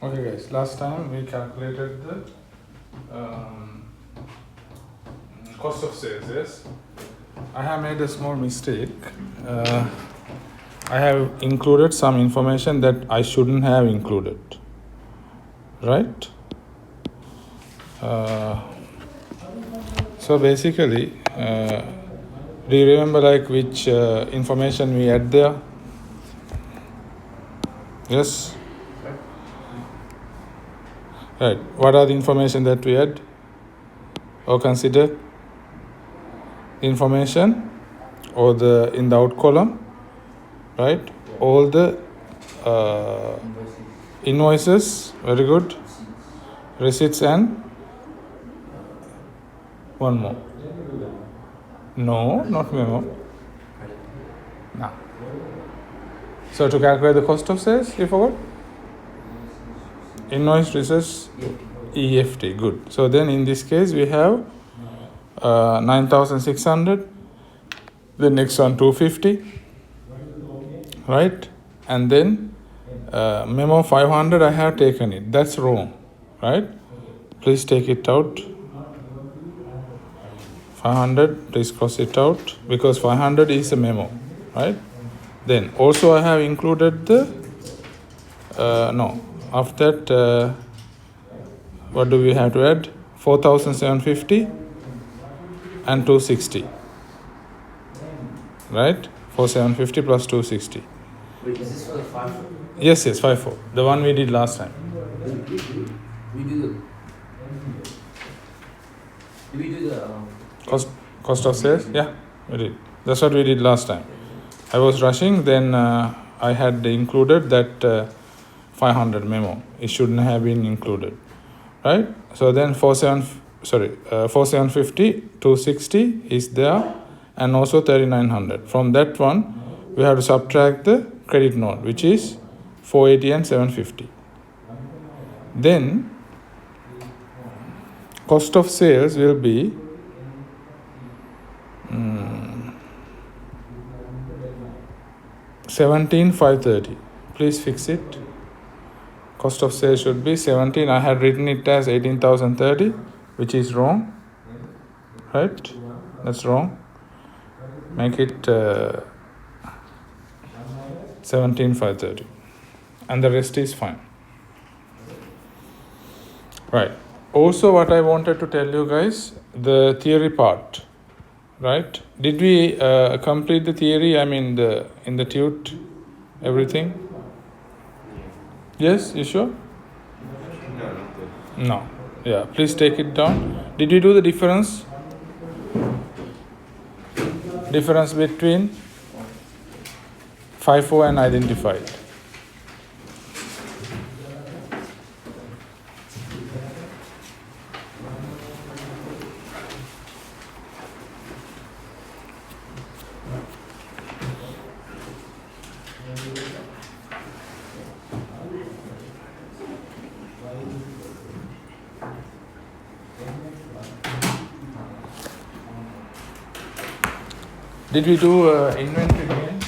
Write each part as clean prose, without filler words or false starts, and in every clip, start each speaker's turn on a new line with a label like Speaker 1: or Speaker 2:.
Speaker 1: Okay guys, last time we calculated the cost of sales, yes? I have made a small mistake. I have included some information that I shouldn't have included, right? So basically, do you remember like which information we had there? Yes? Right. What are the information that we had? Or consider information or the in the out column, right? All the invoices, very good. Receipts and one more. No, not memo. No. So to calculate the cost of sales, you forgot? Invoice, receipts, EFT. Good. So then in this case we have 9,600. The next one 250, right? And then memo 500. I have taken it. That's wrong, right? Please take it out. 500. Please cross it out because 500 is a memo, right? Then also I have included the no. After that, what do we have to add? 4,750 and 260, right? 4,750 plus 260.
Speaker 2: Wait, is this for the FIFO?
Speaker 1: Yes, FIFO. The one we did last time.
Speaker 2: We do the
Speaker 1: Cost of sales? Yeah, we did. That's what we did last time. I was rushing, then I had included that 500 memo. It shouldn't have been included, right? So then 4,750, 260 is there, and also 3,900. From that one, we have to subtract the credit note, which is 480 and 750. Then cost of sales will be 17,530. Please fix it. Cost of sales should be 17. I had written it as 18,030, which is wrong, right? That's wrong. Make it 17,530, and the rest is fine. Right. Also, what I wanted to tell you guys, the theory part, right? Did we complete the theory? I mean, in the tute, everything? Yes, you sure? No. Yeah, please take it down. Did we do the difference? Difference between FIFO and identified. Did we do inventory gain?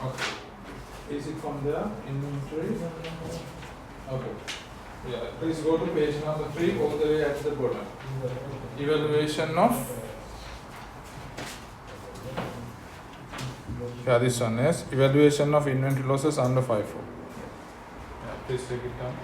Speaker 1: Okay. Is it from there? Inventory? Okay. Yeah. Please go to page number 3, all the way at the bottom. Evaluation of. Yeah, this one is evaluation of inventory losses under FIFO. Yeah, please take it down.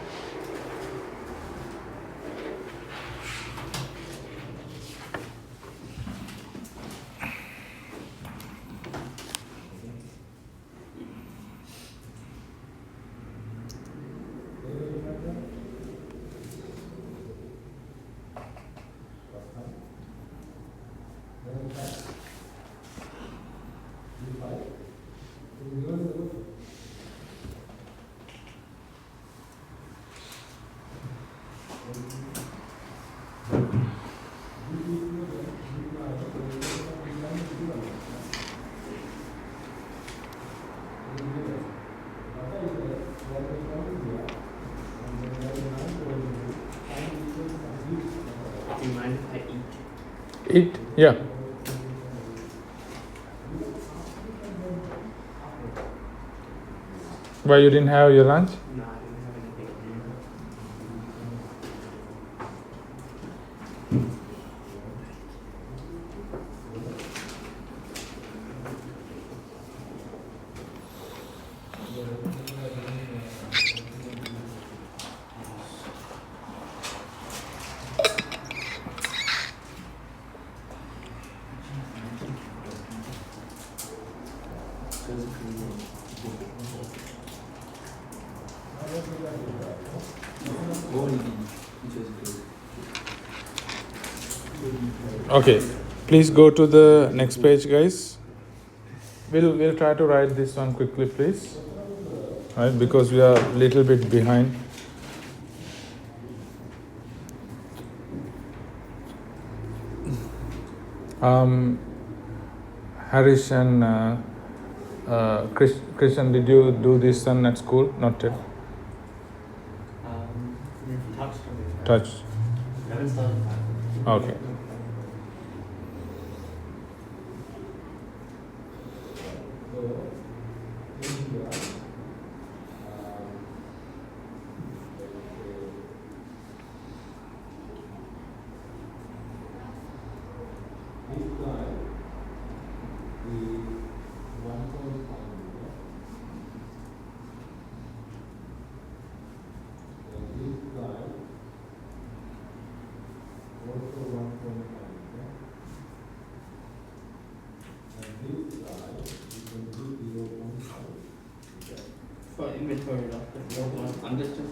Speaker 2: Do you mind if I eat?
Speaker 1: Eat? Yeah. Why you didn't have your lunch?
Speaker 2: No, I didn't have anything.
Speaker 1: Okay, please go to the next page, guys. We'll try to write this one quickly, please. Right, because we are a little bit behind. Harish and Christian, did you do this one at school? Not yet. Touch. Okay.
Speaker 2: For inventory, understood.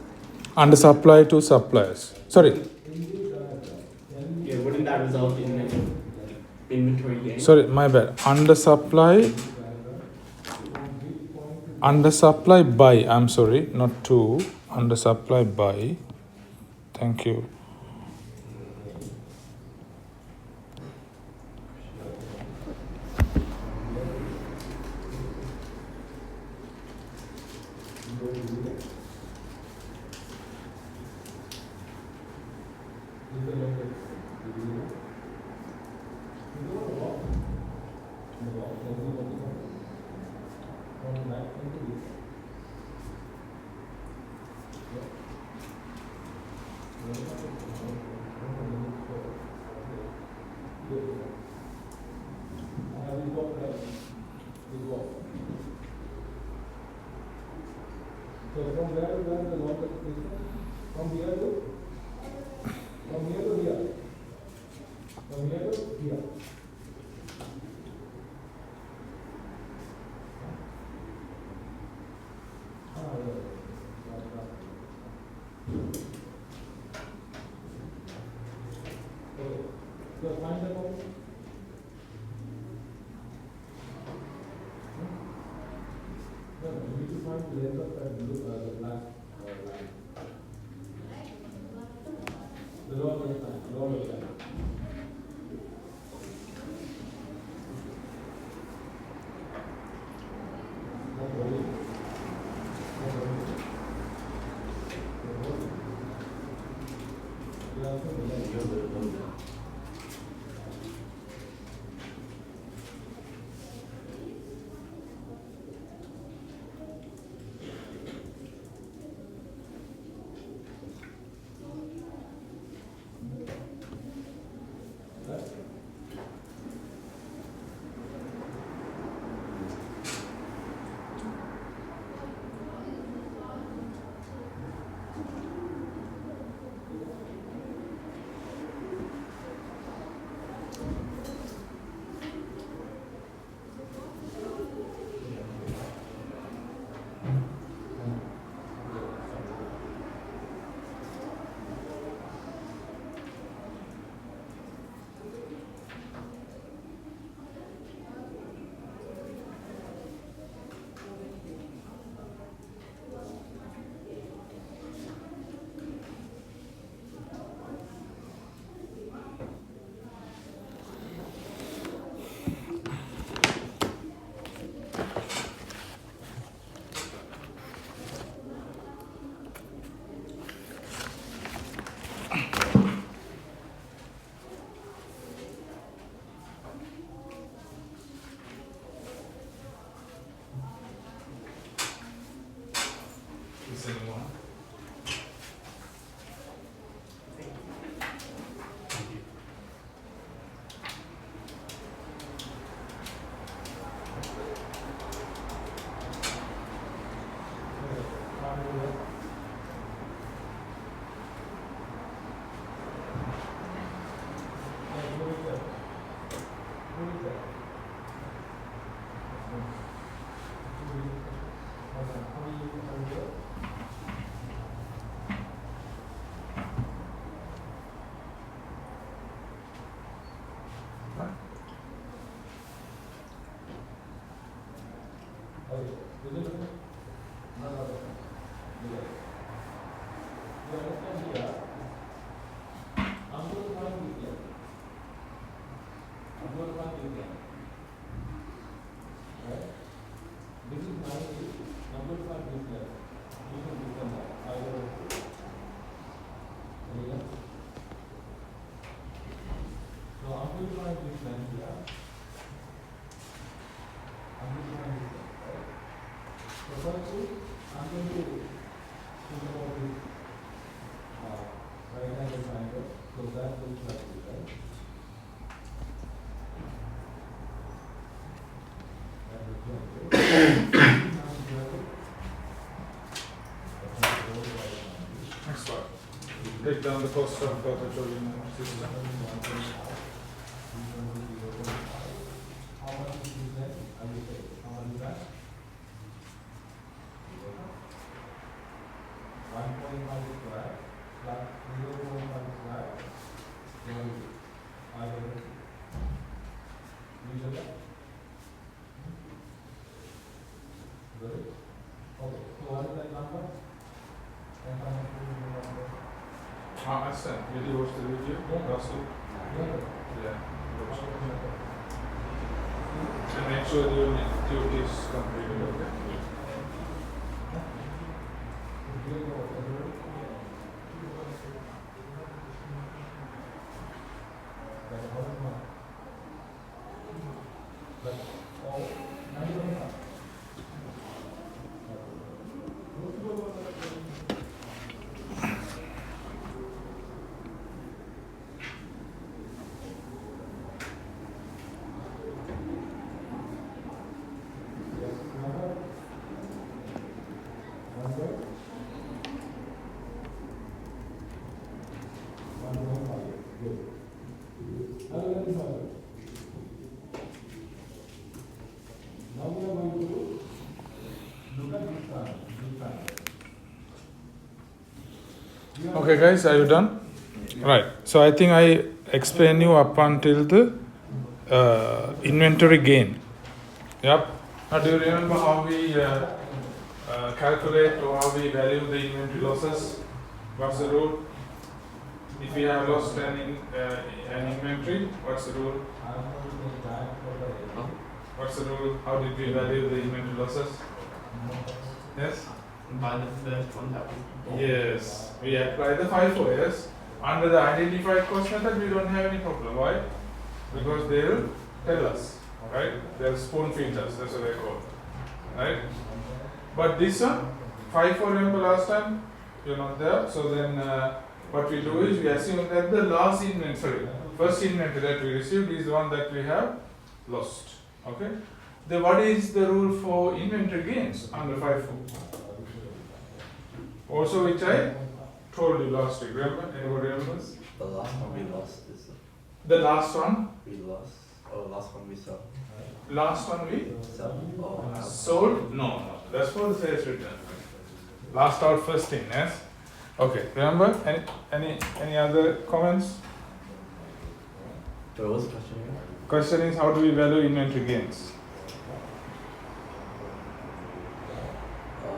Speaker 1: Under supply to suppliers. Sorry.
Speaker 2: Yeah, wouldn't that result in inventory gain?
Speaker 1: Sorry, my bad. Under supply by. I'm sorry, not to. Under supply by. Thank you. Next one. Take down the cost of petroleum system. I sent. Did you watch the video? Last week? Yeah. Watch it. And make sure your duty is completed, okay? Okay guys, are you done? Right. So I think I explained you up until the inventory gain. Yep. Now do you remember how we calculate or how we value the inventory losses? What's the rule? If we have lost an inventory, what's the rule? What's the rule? How did we value the inventory losses? Yes?
Speaker 2: By the first one that we
Speaker 1: Yes. We apply the FIFO, yes. Under the identified cost method, we don't have any problem. Why? Because they will tell us, right? They'll spoon feed us, that's what they call it, right? But this one, FIFO, remember last time? You're not there. So then what we do is we assume that the last inventory, first inventory that we received is the one that we have lost. Okay? Then what is the rule for inventory gains under FIFO? Also, which I told you last week, remember? Anybody remembers?
Speaker 3: The last one we lost is
Speaker 1: The last one?
Speaker 3: we lost. Oh, last one we sell.
Speaker 1: Last one we
Speaker 3: Sell. Oh,
Speaker 1: sold? No, that's for the sales return. Last out, first in, yes? Okay, remember? Any other comments?
Speaker 3: What was the question again?
Speaker 1: Question is, how do we value inventory gains?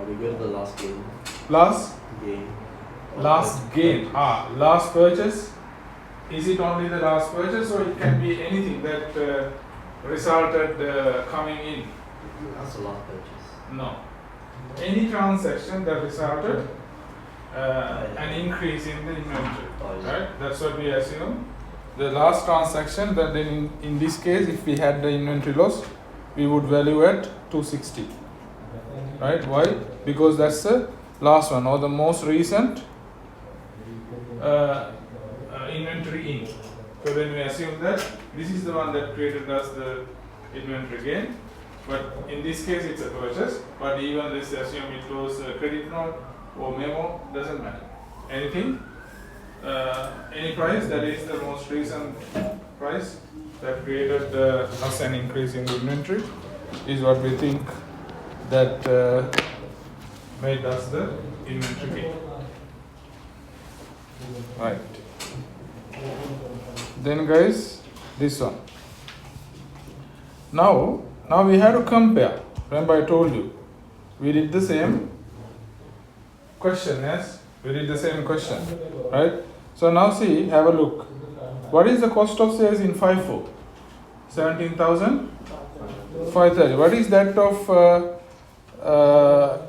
Speaker 3: We go to the last game.
Speaker 1: Last
Speaker 3: Game.
Speaker 1: gain. Last purchase. Is it only the last purchase, or it can be anything that resulted coming in?
Speaker 3: That's the last purchase.
Speaker 1: No. Any transaction that resulted an increase in the inventory.
Speaker 3: Oh, yeah.
Speaker 1: Right? That's what we assume. The last transaction, that then in this case, if we had the inventory loss, we would value at 260. Right? Why? Because that's the last one or the most recent inventory in. So then we assume that this is the one that created us the inventory gain. But in this case, it's a purchase. But even let's assume it was a credit note or memo, doesn't matter. Anything, any price that is the most recent price that created us an increase in the inventory, is what we think that made us the inventory gain. Right. Then guys, this one. Now we have to compare. Remember I told you, we did the same question, yes? We did the same question, right? So now see, have a look. What is the cost of sales in FIFO? 17,530. What is that of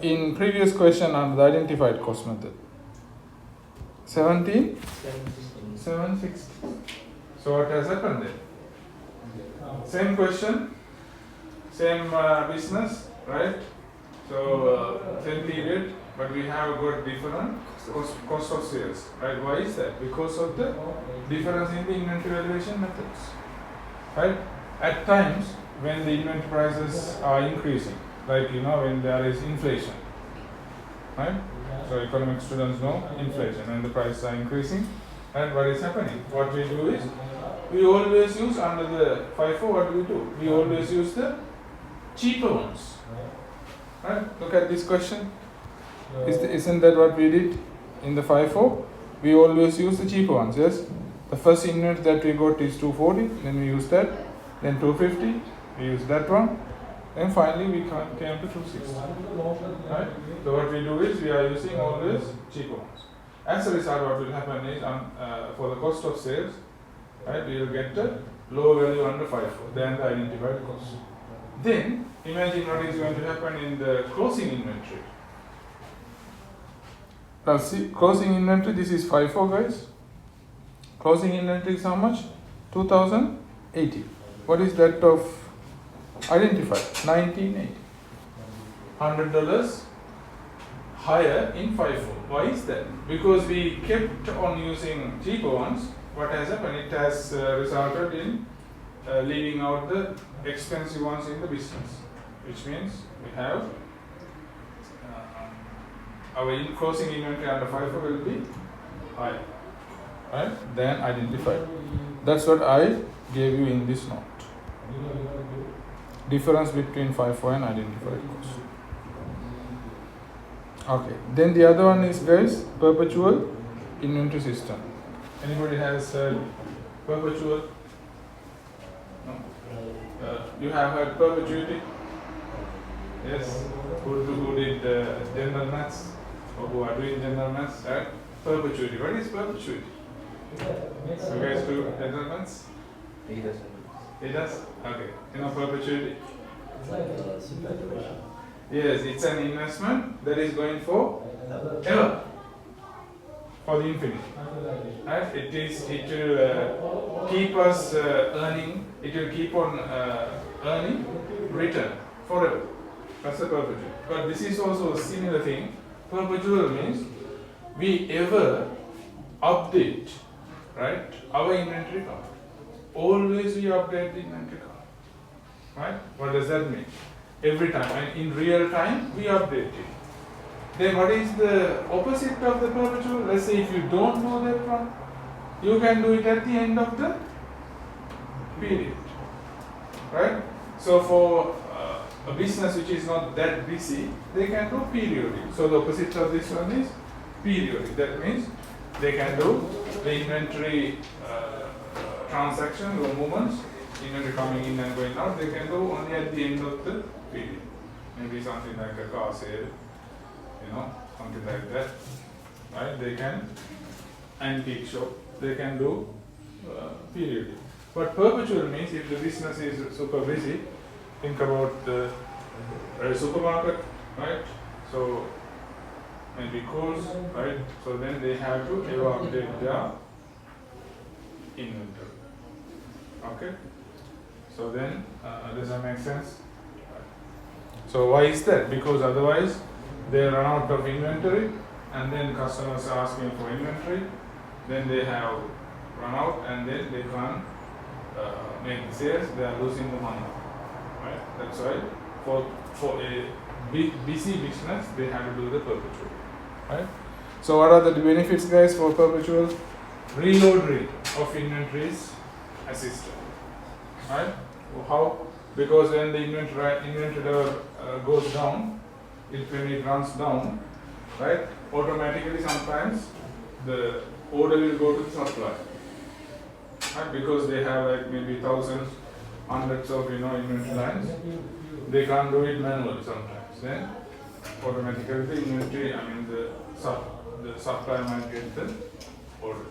Speaker 1: in previous question on the identified cost method? 760. So what has happened there? Same question, same business, right? So same period, but we have got different cost of sales, right? Why is that? Because of the difference in the inventory valuation methods, right? At times when the inventory prices are increasing, like when there is inflation, right? So economic students know inflation and the prices are increasing, and what is happening? What we do is we always use under the FIFO. What do? We always use the cheaper ones, right? Look at this question. Isn't that what we did in the FIFO? We always use the cheaper ones, yes? The first inventory that we got is 240, then we use that, then 250, we use that one, and finally we came to 260, right? So what we do is we are using always cheaper ones. As a result, what will happen is for the cost of sales, right, we will get the lower value under FIFO than the identified cost. Then imagine what is going to happen in the closing inventory. Now see, closing inventory, this is FIFO guys. Closing inventory is how much? 2080. What is that of identified? 1980. $100 higher in FIFO. Why is that? Because we kept on using cheaper ones. What has happened? It has resulted in leaving out the expensive ones in the business, which means we have our closing inventory under FIFO will be higher, right, than identified. That's what I gave you in this note. Difference between FIFO and identified cost. Okay, then the other one is guys, perpetual inventory system. Anybody has perpetual? No. You have heard perpetuity? Yes. Who did general maths? Or who are doing general maths? Right? Perpetuity. What is perpetuity? You guys do general maths?
Speaker 3: He doesn't.
Speaker 1: He does? Okay. You know perpetuity?
Speaker 3: It's like a superannuation.
Speaker 1: Yes, it's an investment that is going for ever. For the infinity. Right? It will keep us earning, it will keep on earning return forever. That's the perpetual. But this is also a similar thing. Perpetual means we ever update, right, our inventory card. Always we update the inventory card. Right? What does that mean? Every time, and in real time we update it. Then what is the opposite of the perpetual? Let's say if you don't do that one, you can do it at the end of the period, right? So for a business which is not that busy, they can do periodic. So the opposite of this one is periodic. That means they can do the inventory transaction or movements, inventory coming in and going out, they can do only at the end of the period. Maybe something like a car sale, something like that, right? They can, antique shop, they can do periodic. But perpetual means if the business is super busy, think about a supermarket, right? So maybe Coles, right? So then they have to ever update their inventory. Okay? So then, does that make sense? So why is that? Because otherwise they run out of inventory, and then customers are asking for inventory, then they have run out, and then they can't make the sales, they are losing the money. Right? That's why for a busy business, they have to do the perpetual. Right? So what are the benefits, guys, for perpetual? Reload rate of inventory is assisted. Right? How? because when the inventory level goes down, when it runs down, right, automatically sometimes the order will go to the supplier, right, because they have like maybe thousands, hundreds of inventory lines. They can't do it manually sometimes. Then automatically the inventory, the supplier might get the order,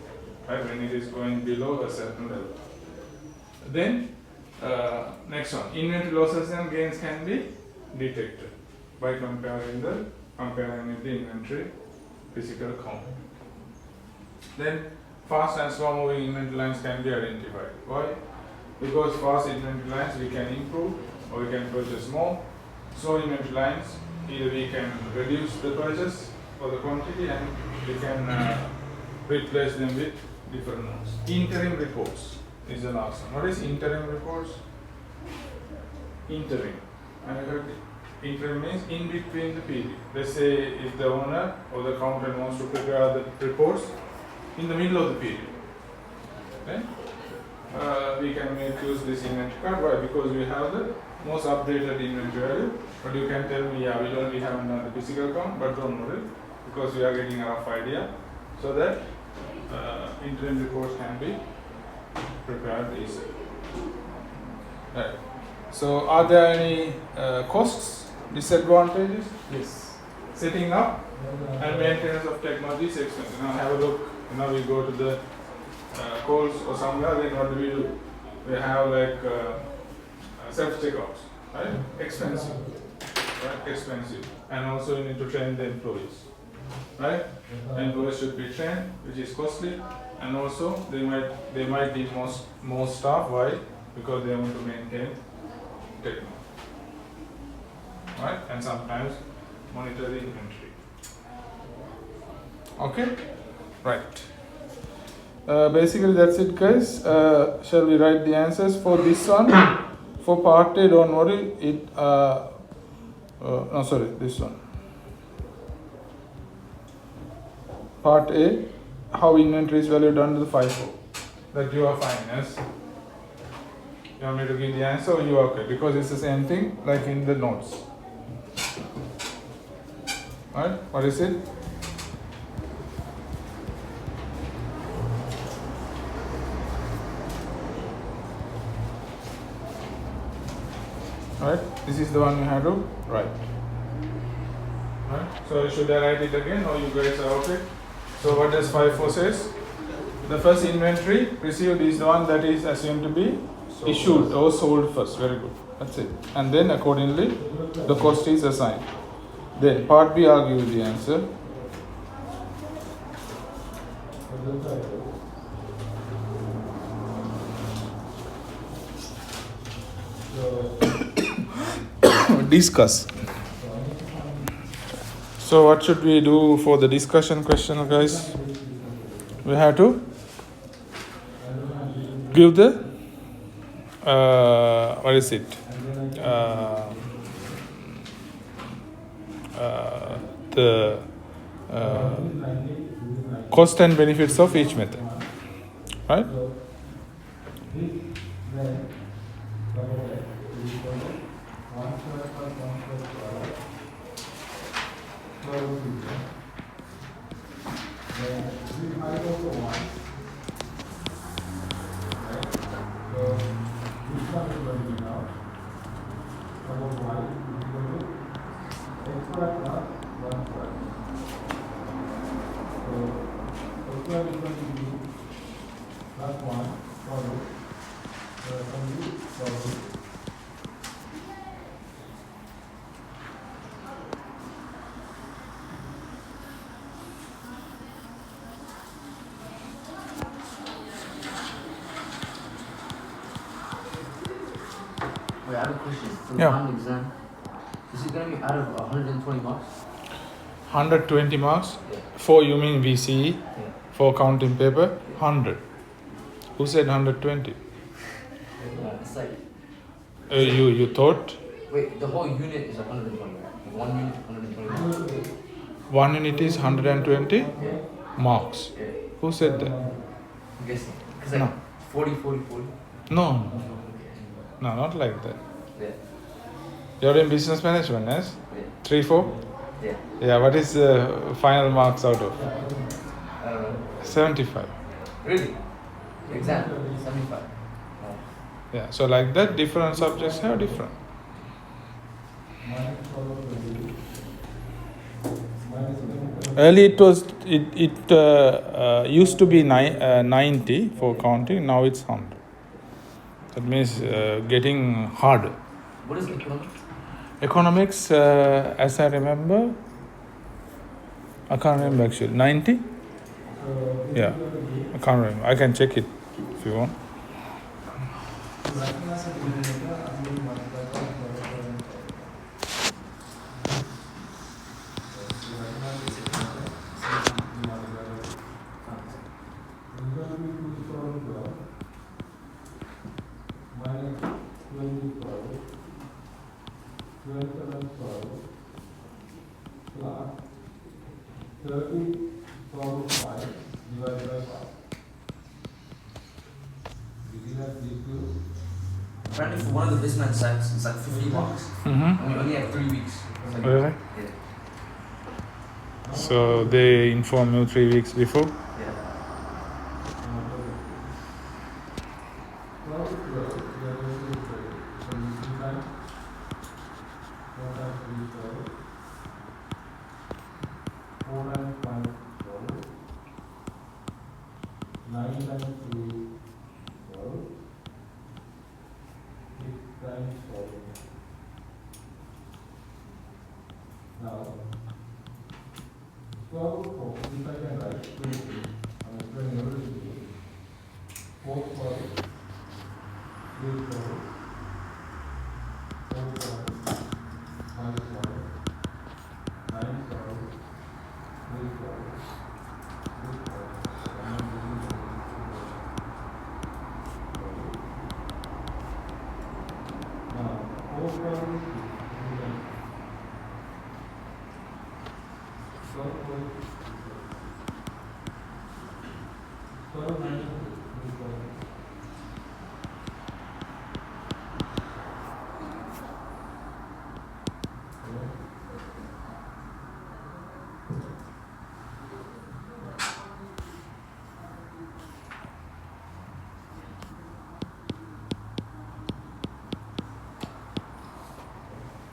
Speaker 1: right, when it is going below a certain level. Then next one, inventory losses and gains can be detected by comparing with the inventory physical count. Then fast and slow moving inventory lines can be identified. Why? Because fast inventory lines we can improve or we can purchase more. Slow inventory lines, either we can reduce the purchase for the quantity and we can replace them with different ones. Interim reports is the last one. What is interim reports? Interim. I heard it. Interim means in between the period. Let's say if the owner or the accountant wants to prepare the reports in the middle of the period, okay? We can make use this inventory card. Why? Because we have the most updated inventory value. But you can tell me, yeah, we haven't done the physical count, but don't worry, because we are getting a rough idea, so that interim reports can be prepared easily. Right. So, are there any costs, disadvantages?
Speaker 2: Yes.
Speaker 1: Setting up and maintenance of technology is expensive. Now have a look. We go to the calls or somewhere. Then what do? We have like self-checkouts, right? Expensive, right? Expensive, and also you need to train the employees, right? Employees should be trained, which is costly, and also they might need more staff. Why? Because they want to maintain technology, right? And sometimes monitor the inventory. Okay, right. Basically that's it, guys. Shall we write the answers for this one? For part A, don't worry. This one. Part A, how inventory is valued under the FIFO. That you are fine, yes? You want me to give the answer or you are okay? Because it's the same thing like in the notes. Alright, what is it? Right, this is the one you have to write. Right, so should I write it again or you guys are okay? So what does FIFO says? The first inventory received is the one that is assumed to be issued or sold first. Very good. That's it. And then accordingly the cost is assigned. Then part B, I'll give you the answer. Discuss. So what should we do for the discussion question, guys? We have to give the what is it? The cost and benefits of each method, right?
Speaker 3: Wait, I have a question. For the
Speaker 1: Yeah.
Speaker 3: final exam, is it going to be out of 120 marks?
Speaker 1: 120 marks.
Speaker 3: Yeah.
Speaker 1: For you mean VCE?
Speaker 3: Yeah.
Speaker 1: For counting paper? 100. Who said 120?
Speaker 3: It's like,
Speaker 1: You thought
Speaker 3: wait, the whole unit is 120, right? One unit, 120 marks.
Speaker 1: one unit is 120
Speaker 3: Yeah.
Speaker 1: marks.
Speaker 3: Yeah.
Speaker 1: Who said that?
Speaker 3: I'm guessing. Because like
Speaker 1: No.
Speaker 3: 40, 40, 40.
Speaker 1: No, not like that.
Speaker 3: Yeah.
Speaker 1: You're in business management, yes?
Speaker 3: Yeah.
Speaker 1: 3, 4?
Speaker 3: Yeah.
Speaker 1: Yeah, what is the final marks out of?
Speaker 3: I don't know.
Speaker 1: 75.
Speaker 3: Really? Exam? 75. Oh.
Speaker 1: Yeah, so like that, different subjects have different. Early it used to be 90 for counting, now it's 100. That means getting harder.
Speaker 3: What is economics?
Speaker 1: Economics, as I remember, I can't remember actually. 90? Yeah, I can't remember. I can check it if you want.
Speaker 3: Apparently for one of the business sites, it's like 50 marks.
Speaker 1: Mm-hmm.
Speaker 3: And we only have 3 weeks. Like,
Speaker 1: Really?
Speaker 3: yeah.
Speaker 1: So they inform you 3 weeks before?
Speaker 3: Yeah.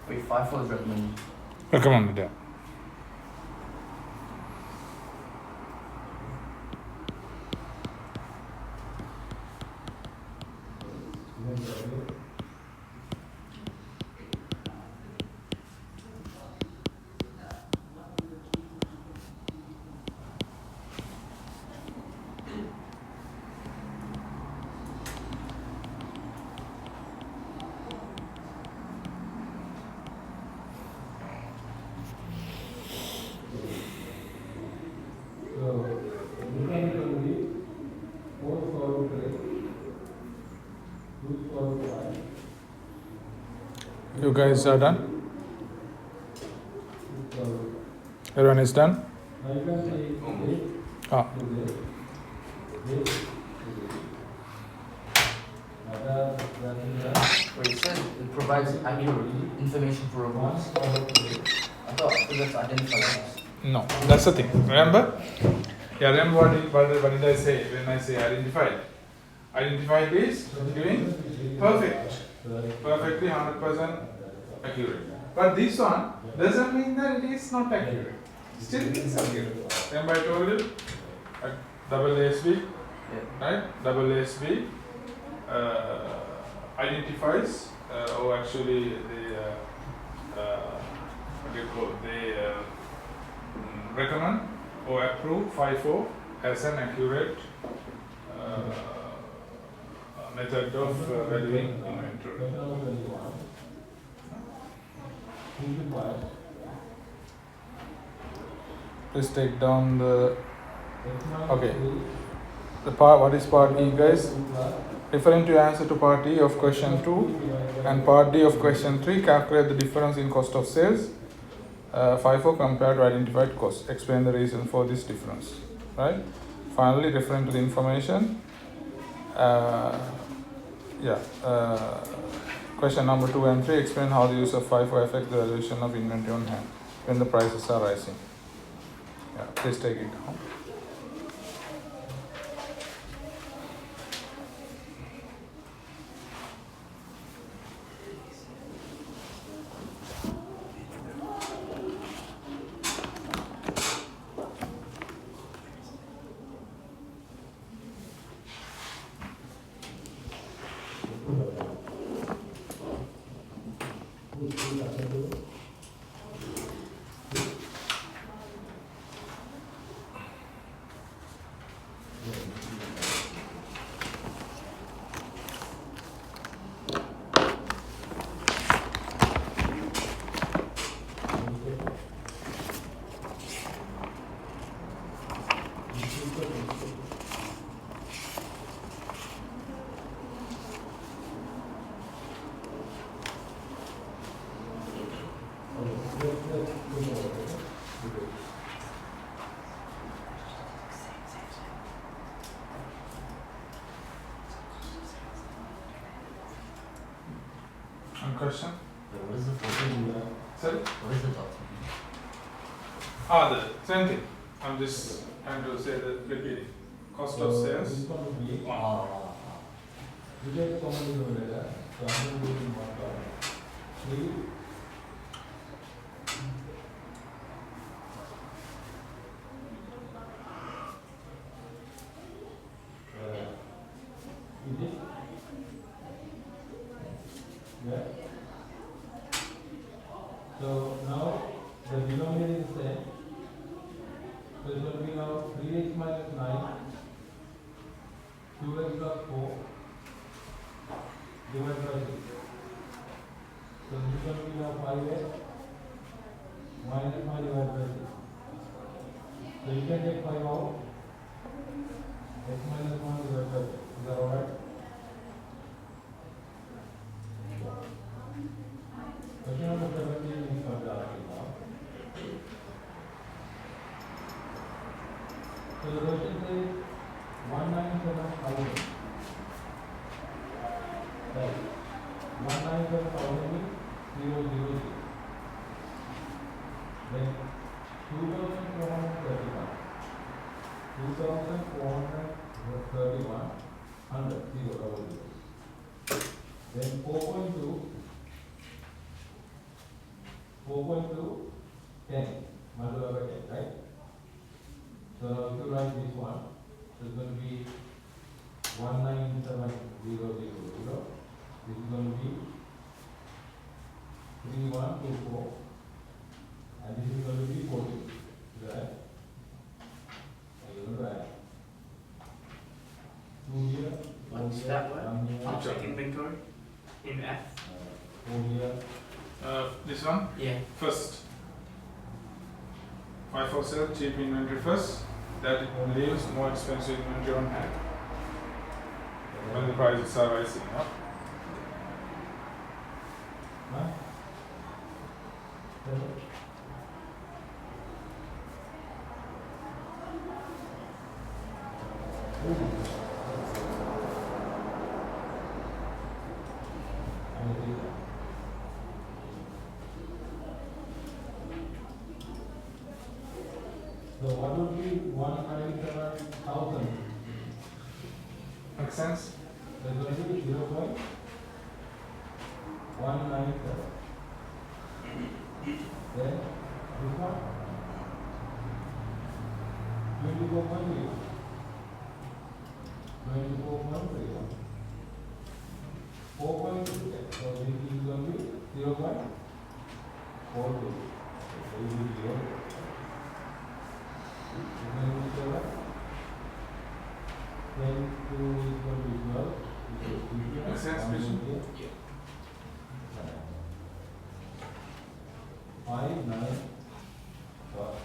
Speaker 3: Wait, FIFO is recommended.
Speaker 1: Recommended, yeah. You guys are done? Everyone is done? Ah.
Speaker 3: Wait, it says it provides accurate information for robots. I thought that's identified.
Speaker 1: No, that's the thing. Remember? Yeah, remember what did I say when I say identified? Identified is giving perfect. Perfectly 100% accurate. But this one doesn't mean that it is not accurate. Still it is accurate. Remember I told you? Double ASB, right? Double ASB identifies or actually they recommend or approve FIFO as an accurate method of valuing inventory. Please take down the. Okay. The part. What is part E, guys? Referring to answer to part E of question 2 and part D of question 3, calculate the difference in cost of sales. FIFO compared to identified cost. Explain the reason for this difference. Right. Finally, referring to the information. Question number 2 and 3. Explain how the use of FIFO affects the valuation of inventory on hand when the prices are rising. Yeah, please take it down. One question?
Speaker 3: What is the photo?
Speaker 1: Sorry?
Speaker 3: What is the document?
Speaker 1: The same thing. I'm just trying to say that repeating. Cost of sales.
Speaker 4: So now the denominator is the same. So it will be now 3x minus 9, 2x plus 4 divided by 6. So this will be now 5x minus 5 divided by 6. So you can take 5 out. X minus 1 divided by 6. Is that alright? Question number 17 is for the asking now. So the question says 197,000. Right. 197,000 is 006. Then 2,431. 2,431. 100. 0. Then 4.2. 4.2, 10, multiplied by 10, right? So now if you write this one, so it's going to be 197,000. This is going to be 3124, and this is going to be 40. Is that right? And you're going to add 2 here, 4
Speaker 2: What's
Speaker 4: here,
Speaker 2: that word?
Speaker 4: 1 here,
Speaker 2: Object inventory in F.
Speaker 4: 4 here.
Speaker 1: This one?
Speaker 2: Yeah.
Speaker 1: First. FIFO sell cheap inventory first. That leaves more expensive inventory on hand when the prices are rising up.
Speaker 4: Huh? So what would be 197,000?
Speaker 1: Make sense?
Speaker 4: That's going to be 0.197. Then this one 24.3. 24.31. 4.2. So this is going to be 0.42. So it will be 0. Then 2 is going to be 12.
Speaker 1: Makes sense, Christian?
Speaker 2: Yeah.
Speaker 4: 5, 9, 12.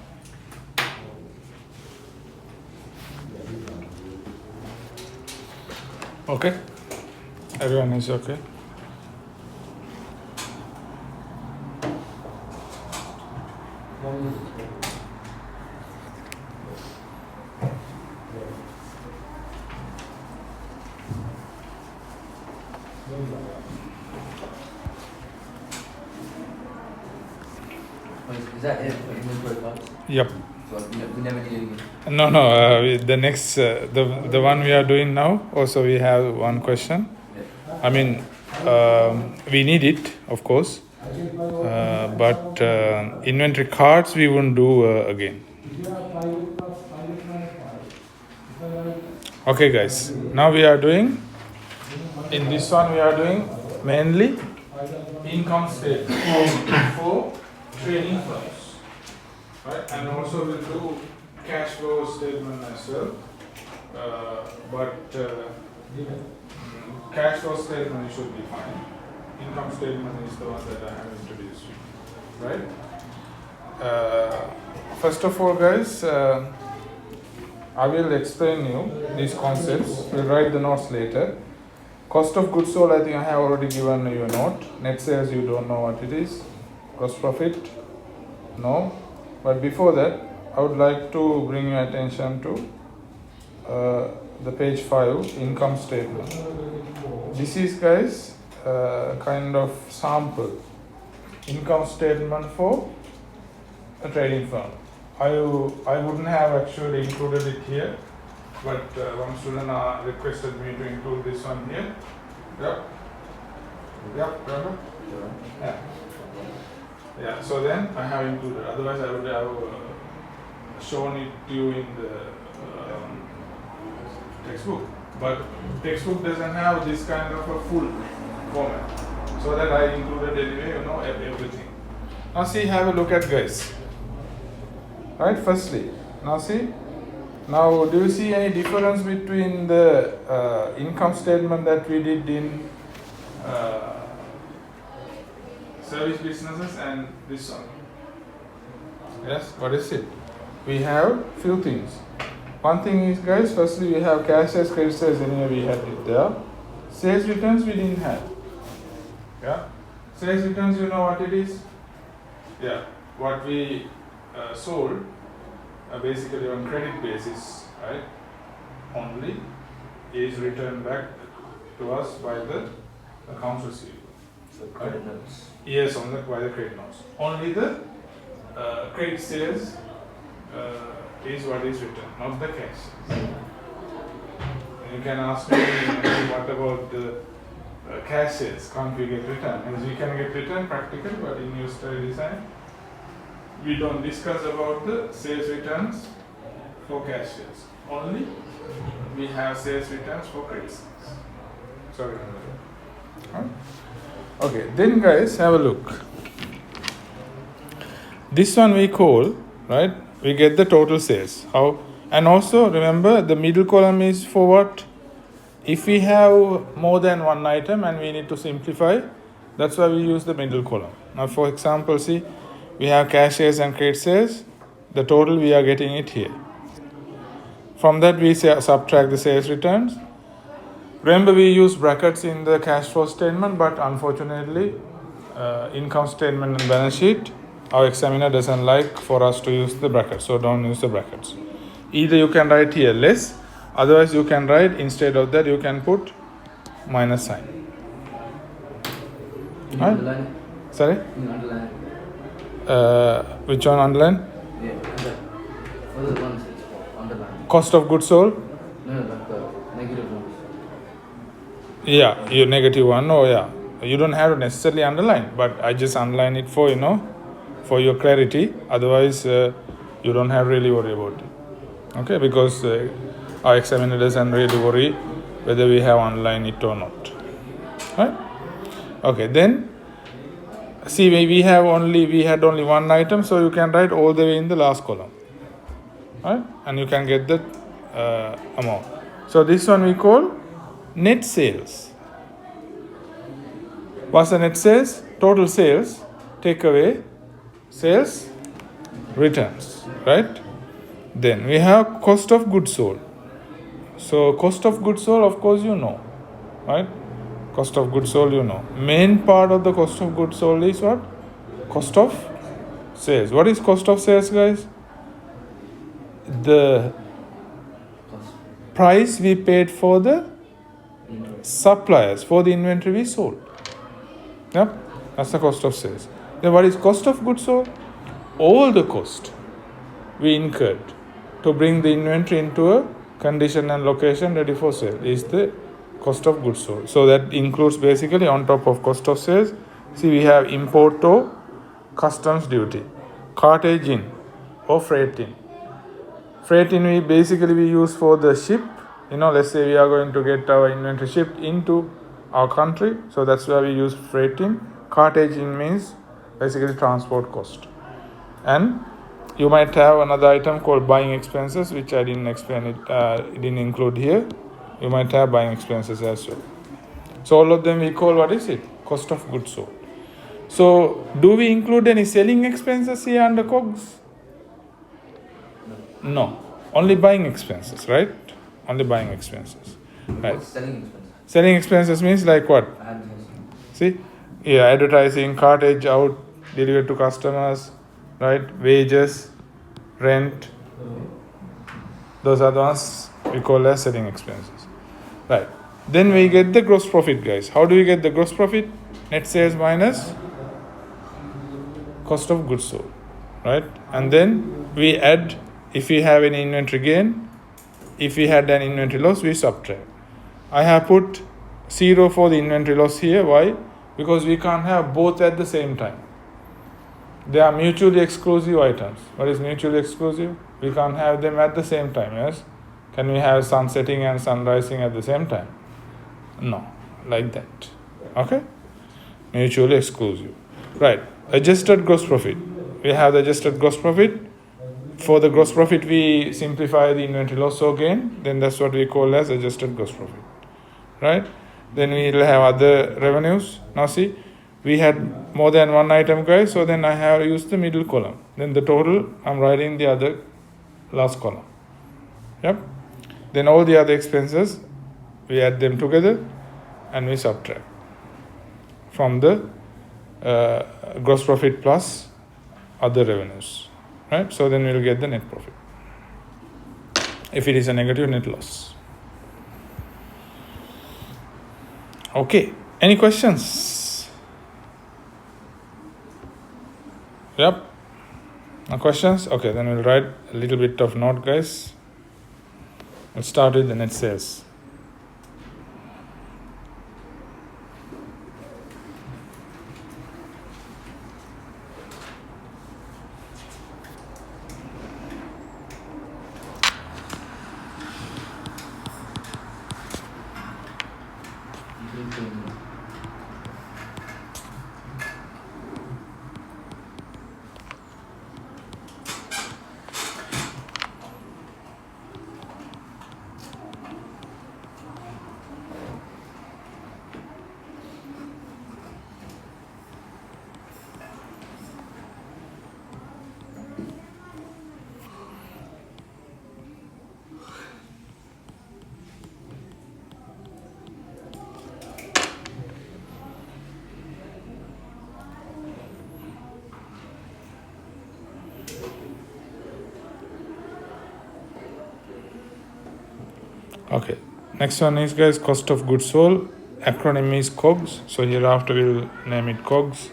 Speaker 1: Okay. Everyone is okay.
Speaker 3: Is that it for inventory parts?
Speaker 1: Yep.
Speaker 3: So we never need it again.
Speaker 1: No, no. The next, the one we are doing now. Also, we have one question. I mean, we need it, of course, but inventory cards we won't do again. Okay, guys. Now we are doing. In this one, we are doing mainly income statement for trading firms, right? And also we'll do cash flow statement as well. But cash flow statement should be fine. Income statement is the one that I have introduced, right? First of all, guys, I will explain you these concepts. We'll write the notes later. Cost of goods sold, I think I have already given you a note. Net sales, you don't know what it is. Gross profit, no. But before that, I would like to bring your attention to the page 5, income statement. This is, guys, kind of sample income statement for a trading firm. I wouldn't have actually included it here, but one student requested me to include this one here. Yep. Yep, remember? Yeah. Yeah, so then I have included. Otherwise, I would have shown it to you in the textbook. But textbook doesn't have this kind of a full format. So that I included anyway, everything. Now see, have a look at, guys. Right, firstly, now see. Now, do you see any difference between the income statement that we did in service businesses and this one? Yes, what is it? We have few things. One thing is, guys, firstly we have cash sales, credit sales, anyway we had it there. Sales returns we didn't have. Yeah, sales returns, you know what it is? Yeah, what we sold basically on credit basis, right? Only is returned back to us by the accounts receivable.
Speaker 3: So credit notes.
Speaker 1: Yes, by the credit notes. Only the credit sales is what is returned, not the cash. You can ask me, what about the cash sales? Can't we get return? As we can get return practically, but in your study design, we don't discuss about the sales returns for cash sales. Only we have sales returns for credit sales. Sorry. Huh? Okay, then guys, have a look. This one we call, right? We get the total sales. How? And also remember the middle column is for what? If we have more than one item and we need to simplify, that's why we use the middle column. Now, for example, see, we have cash sales and credit sales. The total we are getting it here. From that we subtract the sales returns. Remember we use brackets in the cash flow statement, but unfortunately income statement and balance sheet, our examiner doesn't like for us to use the brackets, so don't use the brackets. Either you can write here less, otherwise you can write, instead of that you can put minus sign.
Speaker 3: Right? Underline it?
Speaker 1: Sorry?
Speaker 3: Underline it.
Speaker 1: Which one underline?
Speaker 3: Yeah, what are the ones it's for? Underline.
Speaker 1: Cost of goods sold?
Speaker 3: No, like the negative ones.
Speaker 1: Yeah, your negative one. Oh yeah, you don't have to necessarily underline, but I just underline it for for your clarity. Otherwise you don't have really worry about it. Okay, because our examiner doesn't really worry whether we have underlined it or not. Right? Okay, then see, we had only one item, so you can write all the way in the last column, right? And you can get the amount. So this one we call net sales. What's the net sales? Total sales, take away sales returns, right? Then we have cost of goods sold. So cost of goods sold, of course you know, right? Cost of goods sold, you know. Main part of the cost of goods sold is what? Cost of sales. What is cost of sales, guys? The price we paid for the suppliers for the inventory we sold. Yep, that's the cost of sales. Then what is cost of goods sold? all the cost we incurred to bring the inventory into a condition and location ready for sale is the cost of goods sold. So that includes basically on top of cost of sales. See, we have import or customs duty, cartage in or freight in. Freight in we use for the ship. Let's say we are going to get our inventory shipped into our country, so that's why we use freight in. Cartage in means basically transport cost. And you might have another item called buying expenses, which I didn't explain it, didn't include here. You might have buying expenses as well. So all of them we call, what is it? Cost of goods sold. So do we include any selling expenses here under COGS? No, only buying expenses, right? Only buying expenses, right?
Speaker 3: What's selling expense?
Speaker 1: Selling expenses means like what?
Speaker 3: Advertising.
Speaker 1: See, yeah, advertising, cartage out, delivered to customers, right? Wages, rent. Those are the ones we call as selling expenses, right? Then we get the gross profit, guys. How do we get the gross profit? Net sales minus cost of goods sold, right? And then we add, if we have any inventory gain, if we had an inventory loss, we subtract. I have put 0 for the inventory loss here. Why? Because we can't have both at the same time. They are mutually exclusive items. What is mutually exclusive? We can't have them at the same time, yes? Can we have sun setting and sun rising at the same time? No, like that. Okay? Mutually exclusive. Right. Adjusted gross profit. We have the adjusted gross profit. For the gross profit, we simplify the inventory loss or gain. Then that's what we call as adjusted gross profit. Right? Then we will have other revenues. Now see, we had more than one item, guys. So then I have used the middle column. Then the total, I'm writing the other last column. Yep. Then all the other expenses, we add them together and we subtract from the gross profit plus other revenues, right? So then we'll get the net profit if it is a negative net loss. Okay, any questions? Yep. No questions? Okay, then we'll write a little bit of note, guys. We'll start with the net sales. Okay, next one is, guys, cost of goods sold. Acronym is COGS. So hereafter we'll name it COGS.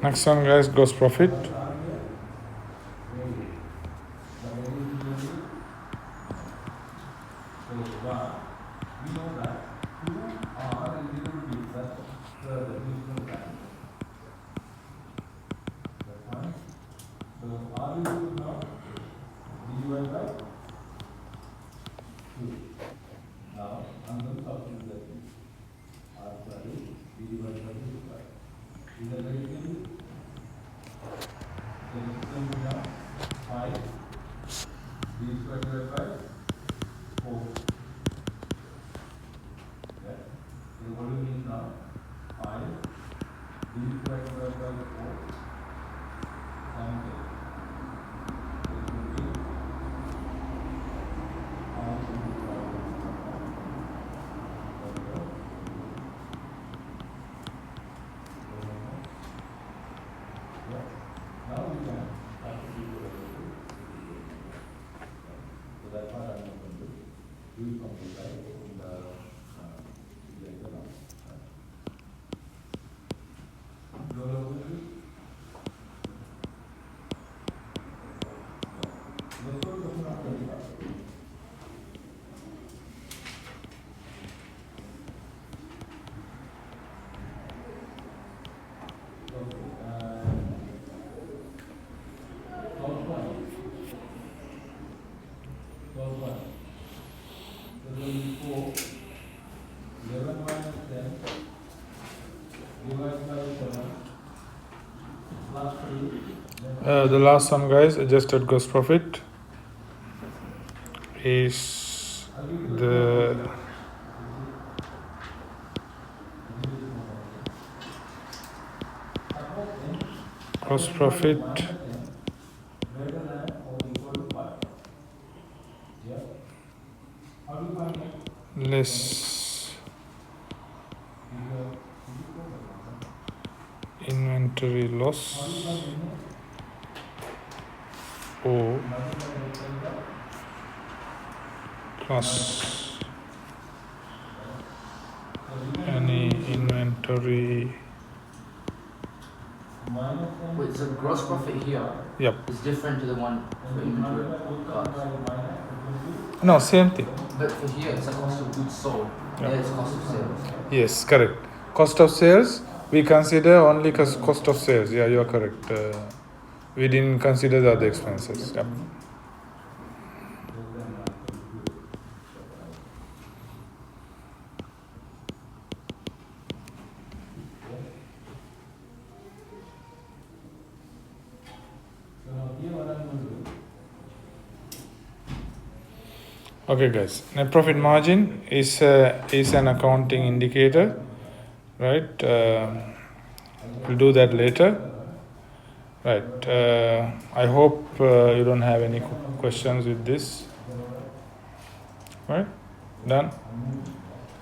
Speaker 1: Next one, guys, gross profit.
Speaker 4: complete, right? In the diagram. You are able to. Let's go to question number 25. Okay. Solve one. Solve one. So there will be 4. 11 minus 10 divided by 7 plus 3.
Speaker 1: The last one, guys, adjusted gross profit is the gross profit
Speaker 4: Greater than or equal to 5. Yeah. How do you find it?
Speaker 1: less inventory loss or plus any inventory.
Speaker 3: Wait, so gross profit here
Speaker 1: Yep.
Speaker 3: is different to the one for inventory cost.
Speaker 1: No, same thing.
Speaker 3: But for here, it's a cost of goods sold.
Speaker 1: Yeah.
Speaker 3: There it's cost of sales.
Speaker 1: Yes, correct. Cost of sales, we consider only cost of sales. Yeah, you are correct. We didn't consider the other expenses. Yep.
Speaker 4: So now here what I'm going to do.
Speaker 1: Okay, guys. Net profit margin is an accounting indicator, right? We'll do that later. Right. I hope you don't have any questions with this. Right? Done?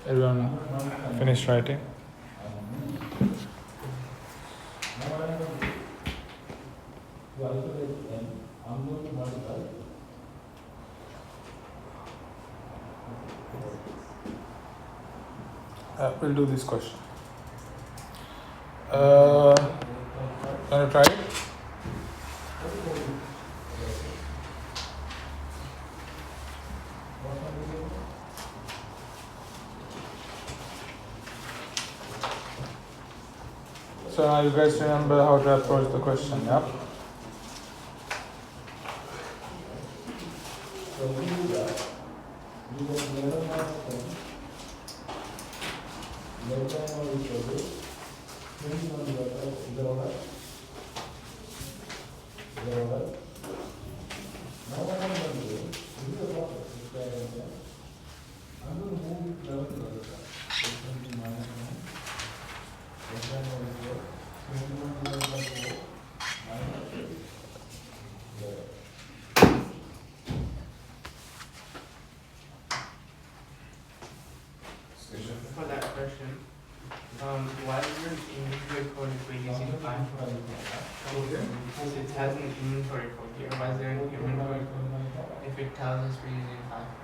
Speaker 1: Everyone finished writing?
Speaker 4: Now what I'm going to do, to isolate n, I'm going to multiply.
Speaker 1: We'll do this question. Want to try it? So now you guys remember how to approach the question, yeah?
Speaker 4: So we do that. We get 11 minus 10. Less than or equal to 21 divided by 0, right? 0, right? Now what I'm going to do, this is a process, which I am saying. I'm going to move it 11 to the other side. So 20 minus 1. Less than or equal to 21 divided by 4 minus 3. 0.
Speaker 2: For that question, why is there an inventory code if we're using FIFO? Since it has an inventory code here, why is there an inventory code if it tells us we're using FIFO?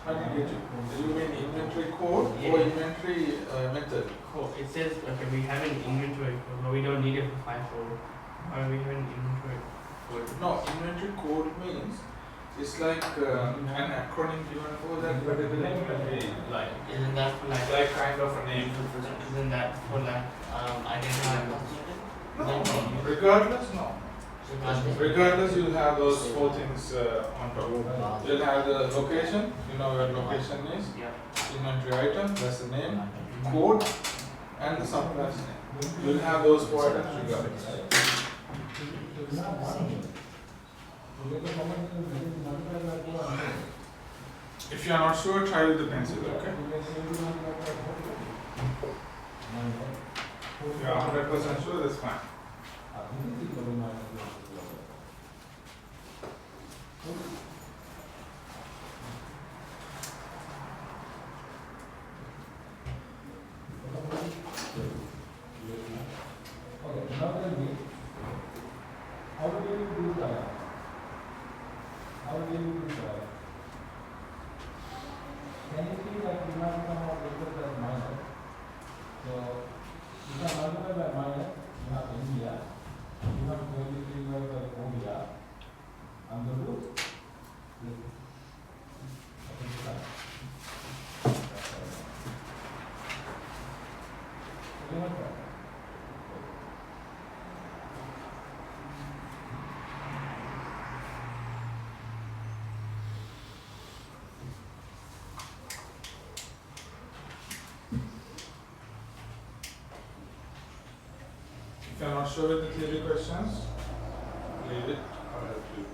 Speaker 1: How did you get it? You mean inventory code
Speaker 2: Yeah.
Speaker 1: or inventory method?
Speaker 2: Cool. It says, okay, we have an inventory code, but we don't need it for FIFO. Why do we have an inventory code?
Speaker 1: No, inventory code means it's like an acronym given for that particular inventory line.
Speaker 2: Isn't that for
Speaker 1: Like kind of a name.
Speaker 2: isn't that for identifying customers?
Speaker 1: No, regardless, no. Regardless, you'll have those four things on top. You'll have the location, you know where location is,
Speaker 2: Yeah.
Speaker 1: inventory item, that's the name, code, and the supplier's name. You'll have those four items regardless. If you are not sure, try with the pencil, okay? If you are 100% sure, that's fine.
Speaker 4: Okay, now tell me, how do you do that? How do you do that?
Speaker 1: If you're not sure with the theory questions, leave it. I'll help you.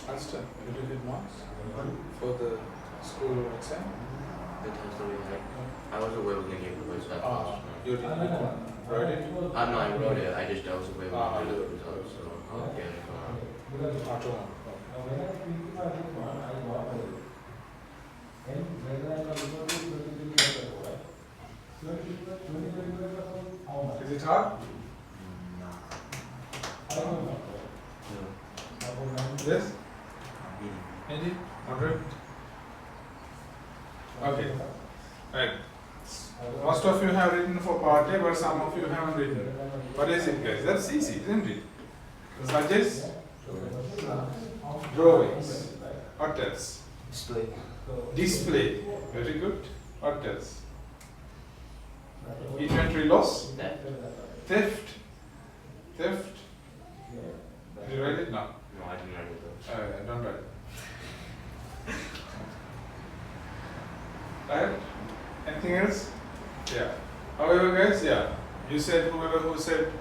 Speaker 1: Understand? You did it once for the school exam.
Speaker 3: The test that I was aware when they gave the results.
Speaker 1: You did write it?
Speaker 3: No, I wrote it. I was aware when they gave the
Speaker 1: Ah.
Speaker 3: results. So I'll get it tomorrow.
Speaker 1: Tomorrow. Is it hard? Yes? Any? Moderate? Okay. Right. Most of you have written for part A, but some of you haven't written. What is it, guys? That's easy, isn't it? Such as drawings. What else?
Speaker 3: Display.
Speaker 1: Display. Very good. What else? Inventory loss? Theft. Theft. Did you write it now?
Speaker 3: No, I didn't write it though.
Speaker 1: Don't write. Right? Anything else? Yeah. However, guys, yeah. You said who said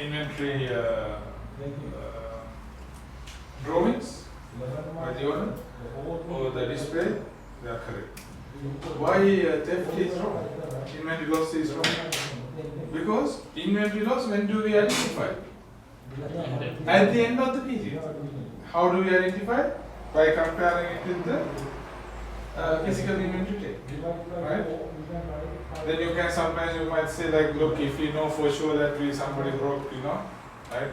Speaker 1: inventory drawings by the owner or the display, they are correct. Why theft is wrong? Inventory loss is wrong. Because inventory loss, when do we identify? At the end of the period. How do we identify? By comparing it with the physical inventory take. Right? Then you can sometimes you might say like, look, if you know for sure that somebody broke, right,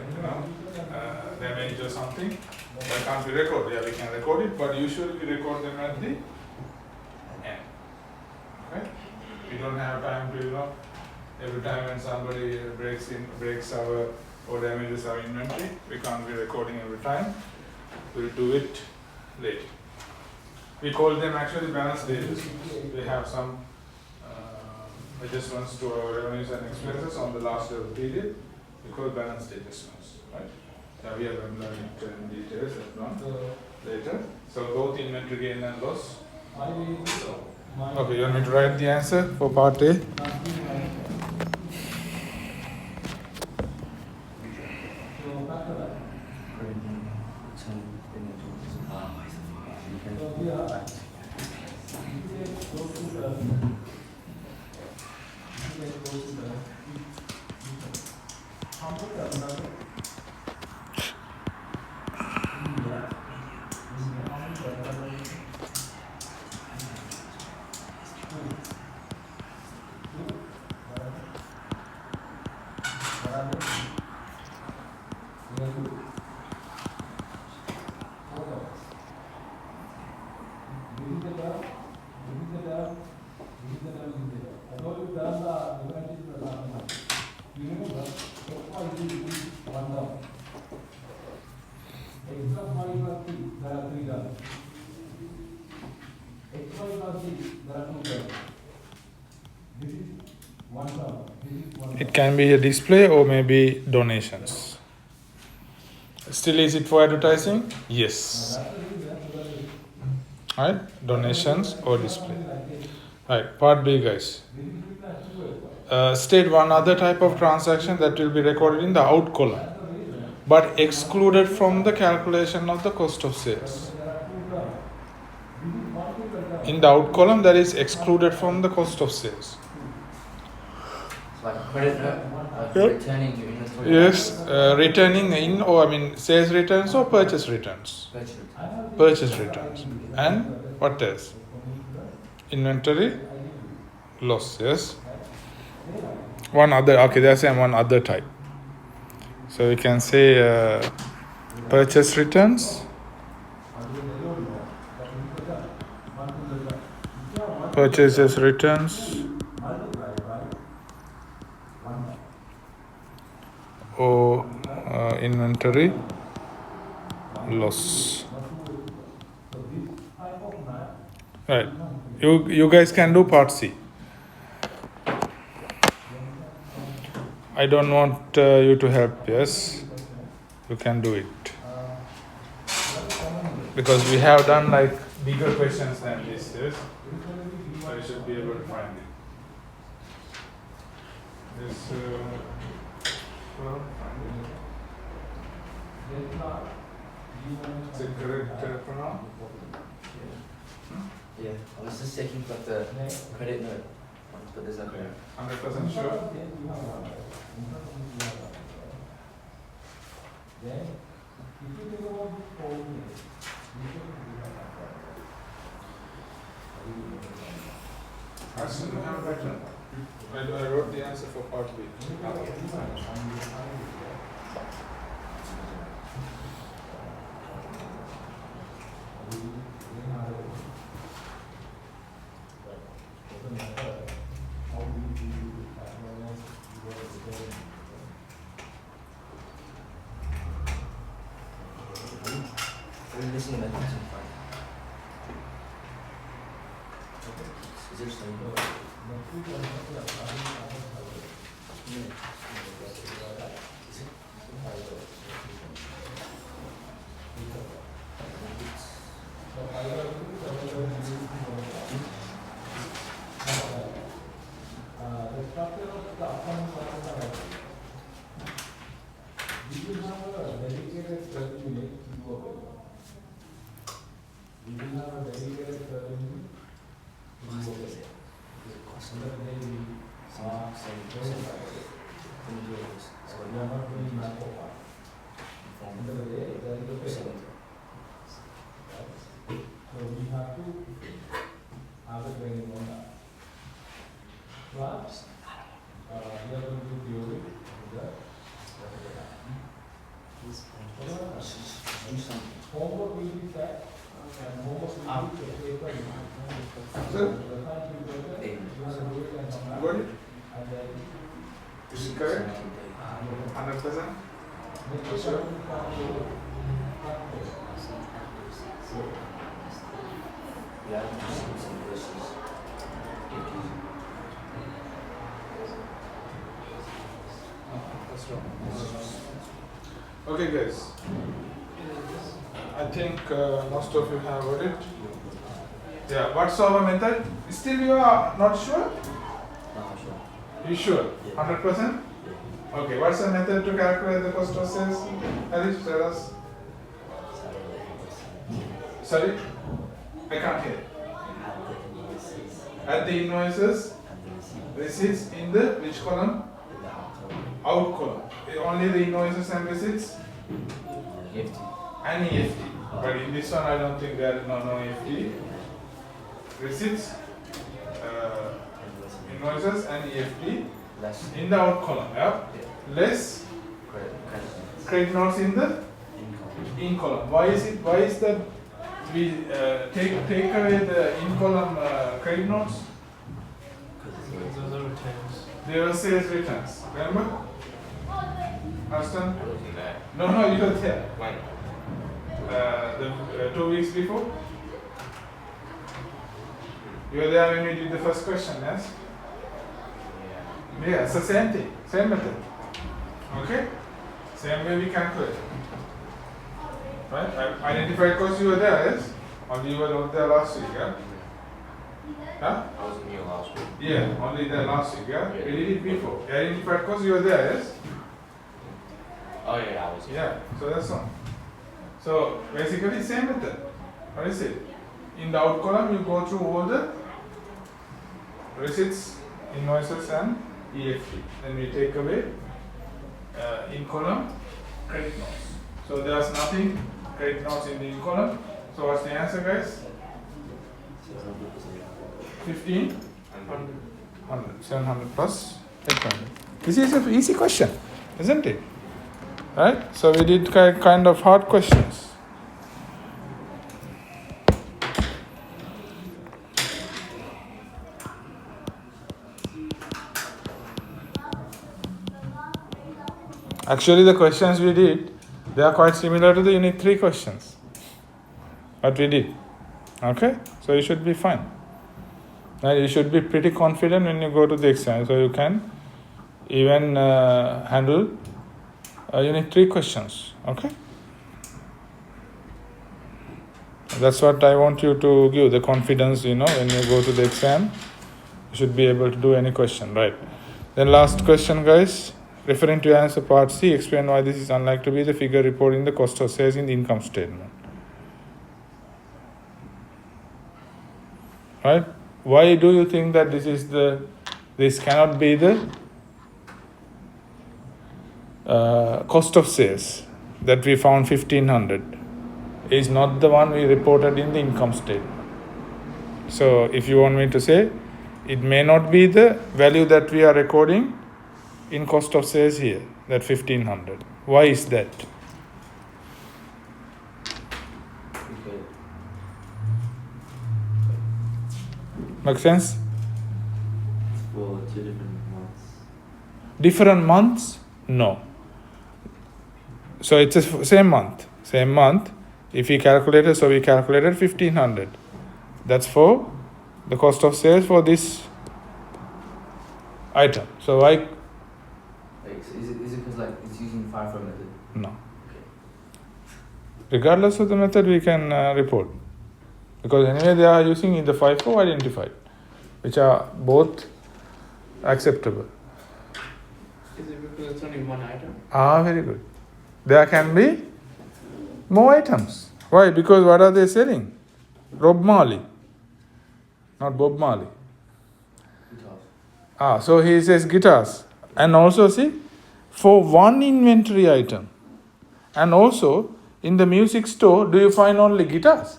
Speaker 1: damage or something, that can't be recorded. Yeah, we can record it, but usually we record them at the end. Right? We don't have time to, every time when somebody breaks our or damages our inventory, we can't be recording every time. We'll do it later. We call them actually balance days. We have some adjustments to our revenues and expenses on the last of the period. We call balance date adjustments, right? Yeah, we have learned it in details later. So both inventory gain and loss. Okay, you want me to write the answer for part A? It can be a display or maybe donations. Still, is it for advertising? Yes. Right? Donations or display. Right, part B, guys. State one other type of transaction that will be recorded in the out column, but excluded from the calculation of the cost of sales. In the out column, that is excluded from the cost of sales.
Speaker 3: Like credit note, returning your inventory.
Speaker 1: Yes, returning sales returns or purchase returns. Purchase returns. And what else? Inventory loss, yes. One other, okay, there's one other type. So we can say purchase returns, purchases returns, or inventory loss. Right. You guys can do part C. I don't want you to help. Yes, you can do it because we have done like bigger questions than this. Yes, so you should be able to find it. This. Well, is it correct pronoun?
Speaker 3: Yeah, I was just checking for the credit note, but there's no credit.
Speaker 1: 100% sure? Ashton, you have written. I wrote the answer for part B.
Speaker 3: We're missing an attention file. Is there some? Good? Is it correct? 100%? Sure? Yeah, some questions.
Speaker 1: That's wrong. Okay, guys. I think most of you have read it. Yeah, what's our method? Still you are not sure?
Speaker 3: Sure.
Speaker 1: You sure? 100%? Okay, what's the method to calculate the cost of sales? Alice, tell us. Sorry? I can't hear. Add the invoices, receipts in the which column? Out column. Only the invoices and receipts?
Speaker 3: EFT.
Speaker 1: And EFT. But in this one I don't think there is no EFT. Receipts, invoices and EFT
Speaker 3: Less.
Speaker 1: in the out column. Yeah? Less credit notes in the in column. Why is it? Why is that we take away the in column credit notes?
Speaker 2: Those are returns.
Speaker 1: They are sales returns. Remember? Understand?
Speaker 5: I wasn't there.
Speaker 1: No, you were there.
Speaker 5: When?
Speaker 1: The 2 weeks before. You were there when we did the first question, yes? Yeah, it's the same thing, same method. Okay? Same way we calculate. Right? Identified cost you were there, yes? Only you were not there last week, yeah? Huh?
Speaker 5: I wasn't here last week.
Speaker 1: Yeah, only there last week, yeah?
Speaker 5: Yeah.
Speaker 1: We did it before. Identified cost you were there, yes?
Speaker 5: Oh yeah, I was here.
Speaker 1: Yeah, so that's all. So basically same method. What is it? In the out column you go through all the receipts, invoices and EFT. Then we take away in column credit notes. So there's nothing credit notes in the in column. So what's the answer, guys? 100. 700 plus 800. This is an easy question, isn't it? Right? So we did kind of hard questions. Actually, the questions we did, they are quite similar to the Unit 3 questions. What we did. Okay? So you should be fine. And you should be pretty confident when you go to the exam. So you can even handle Unit 3 questions. Okay? That's what I want you to give, the confidence, when you go to the exam. You should be able to do any question, right? Then last question, guys. Referring to answer part C, explain why this is unlikely to be the figure reporting the cost of sales in the income statement. Right? Why do you think that this cannot be the cost of sales that we found 1500 is not the one we reported in the income statement? So if you want me to say, it may not be the value that we are recording in cost of sales here, that 1500. Why is that?
Speaker 5: Okay.
Speaker 1: Make sense?
Speaker 5: Well, 2 different months.
Speaker 1: Different months? No. So it's the same month. Same month. If we calculated, so we calculated 1500. That's for the cost of sales for this item. So I
Speaker 3: Is it because it's using FIFO method?
Speaker 1: no.
Speaker 3: Okay.
Speaker 1: Regardless of the method, we can report, because anyway they are using in the FIFO identified, which are both acceptable.
Speaker 2: Is it because it's only one item?
Speaker 1: Very good. There can be more items. Why? Because what are they selling? Rob Marley, not Bob Marley.
Speaker 3: Guitars.
Speaker 1: So he says guitars. And also see, for one inventory item, and also in the music store, do you find only guitars?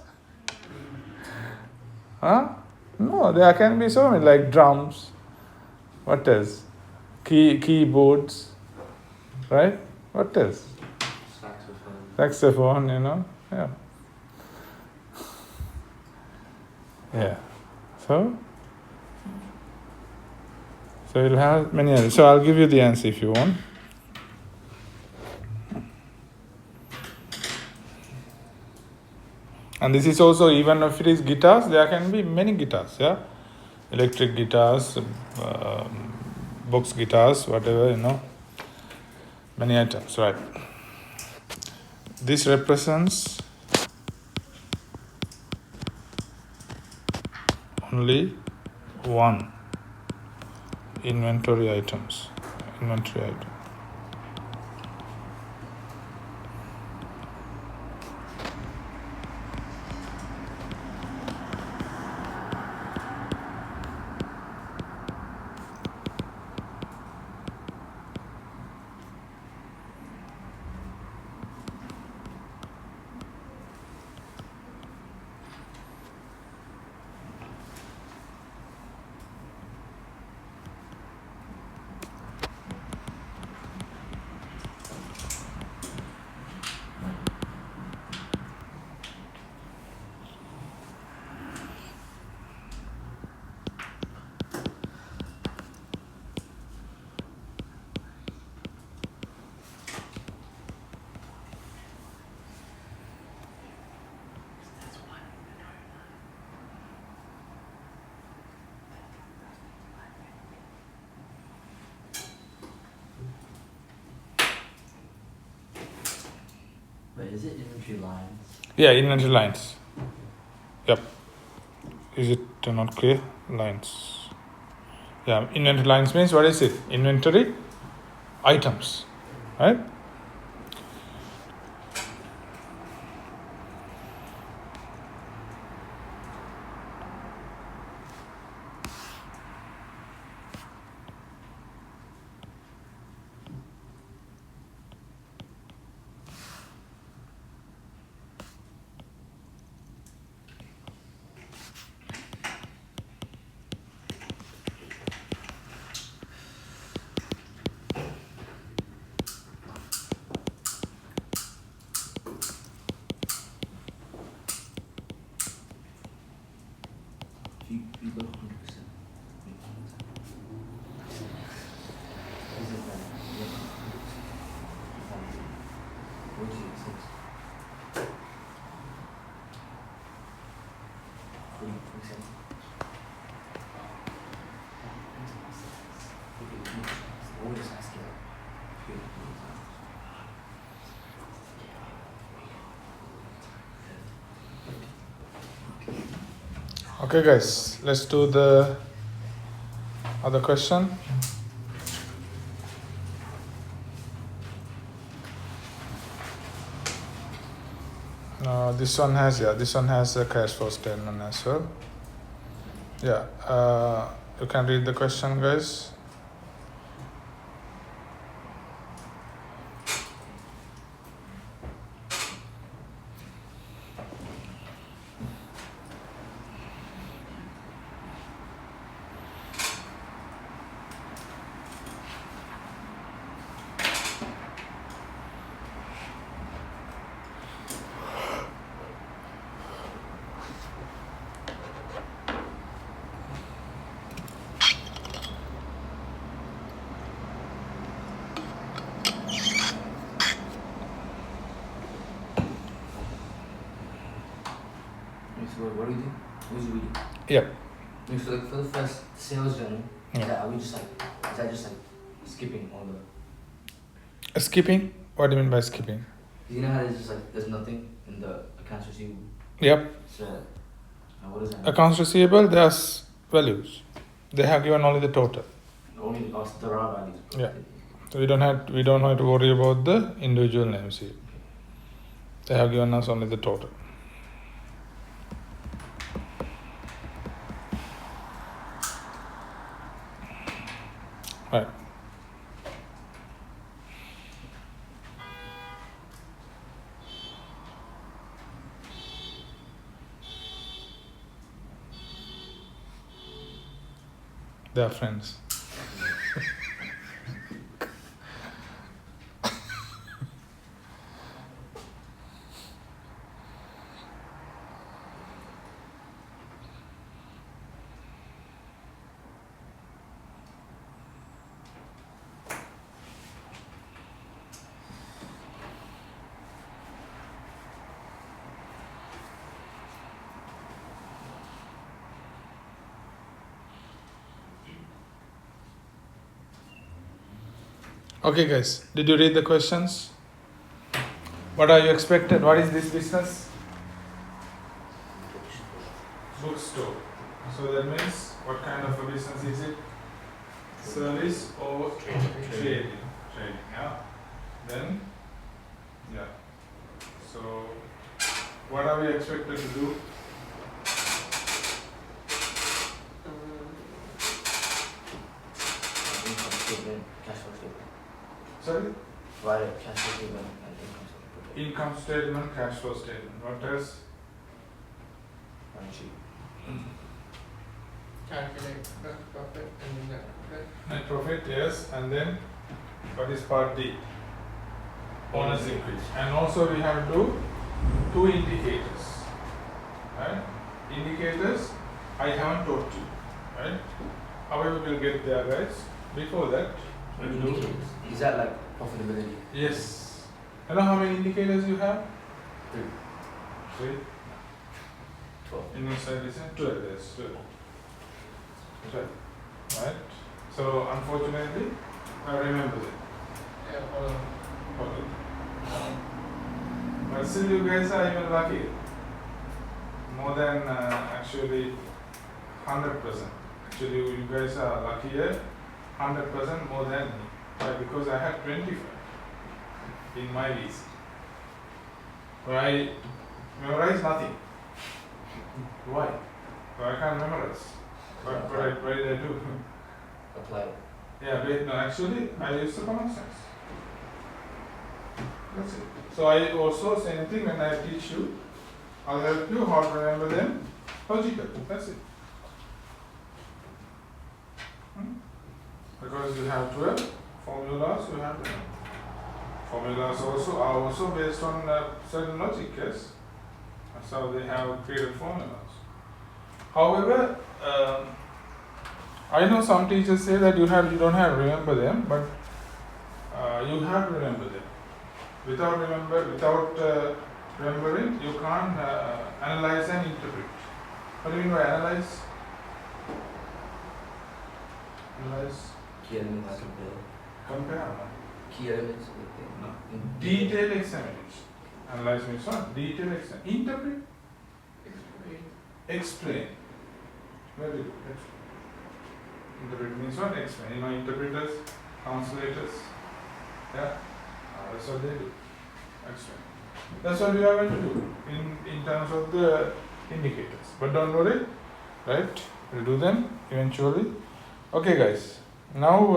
Speaker 1: No, there can be so many, like drums, what else? Keyboards, right? What else? Saxophone, yeah. Yeah. So you'll have many others. So I'll give you the answer if you want. And this is also, even if it is guitars, there can be many guitars, yeah? Electric guitars, box guitars, whatever, many items, right? This represents only one inventory item.
Speaker 3: Wait, is it inventory lines?
Speaker 1: Yeah, inventory lines. Yep. Is it not clear? Lines. Yeah, inventory lines means what is it? Inventory items, right?
Speaker 3: You got 100%. Is it like, yeah, 100%. What do you think? 40%. What is asking?
Speaker 1: Okay, guys, let's do the other question. This one has a cash flow statement as well. Yeah, you can read the question, guys.
Speaker 3: So what do you do? What do you read?
Speaker 1: Yep.
Speaker 3: So like for the first sales journey,
Speaker 1: Yeah.
Speaker 3: is that just like skipping all the?
Speaker 1: Skipping? What do you mean by skipping?
Speaker 3: You know how there's just like there's nothing in the accounts receivable.
Speaker 1: Yep.
Speaker 3: So what is that?
Speaker 1: Accounts receivable, there's values. They have given only the total.
Speaker 3: Only the raw values.
Speaker 1: Yeah. So we don't have to worry about the individual names here. They have given us only the total. Right. They are friends. Okay, guys, did you read the questions? What are you expected? What is this business? Bookstore. So that means what kind of a business is it? Service or trading? Trading, yeah. Then, yeah. So, what are we expected to do?
Speaker 3: Income statement, cash flow statement.
Speaker 1: Sorry?
Speaker 3: Provide cash flow statement and income statement.
Speaker 1: Income statement, cash flow statement. What else?
Speaker 3: Balance sheet.
Speaker 2: Calculate net profit and net profit.
Speaker 1: Net profit, yes. And then, what is part D? Owner's equity. And also we have to do two indicators. Right? Indicators I haven't taught you. Right? However, we'll get there, guys. Before that, we'll do.
Speaker 3: Indicators. Is that like profitability?
Speaker 1: Yes. You know how many indicators you have?
Speaker 3: 3.
Speaker 1: 3.
Speaker 3: 12.
Speaker 1: In your side is 12. Yes, 12. 12. Right? So, unfortunately, I remember that.
Speaker 2: Yeah, hold on.
Speaker 1: Okay. But still, you guys are even lucky. More than actually 100%. Actually, you guys are luckier 100% more than me. Why? Because I had 25 in my list. But I memorize nothing. Why? Well, I can't memorize. What did I do?
Speaker 3: Apply it.
Speaker 1: Yeah, but no, actually, I use the common sense. That's it. So I also, same thing when I teach you, I'll help you how to remember them logically. That's it. Because you have 12 formulas, you have 12. Formulas also are also based on certain logic, yes. That's how they have created formulas. However, I know some teachers say that you don't have to remember them, but you have to remember them. Without remembering, you can't analyze and interpret. What do you mean by analyze? Analyze,
Speaker 3: Key elements compare.
Speaker 1: compare.
Speaker 3: Key elements.
Speaker 1: No. Detailed examination. Analyze means what? Detailed examination. Interpret. Explain. Very good. Explain. Interpret means what? Explain. You know, interpreters, translators. Yeah. That's what they do. Explain. That's what we are going to do in terms of the indicators. But don't worry, right? We'll do them eventually. Okay, guys. Now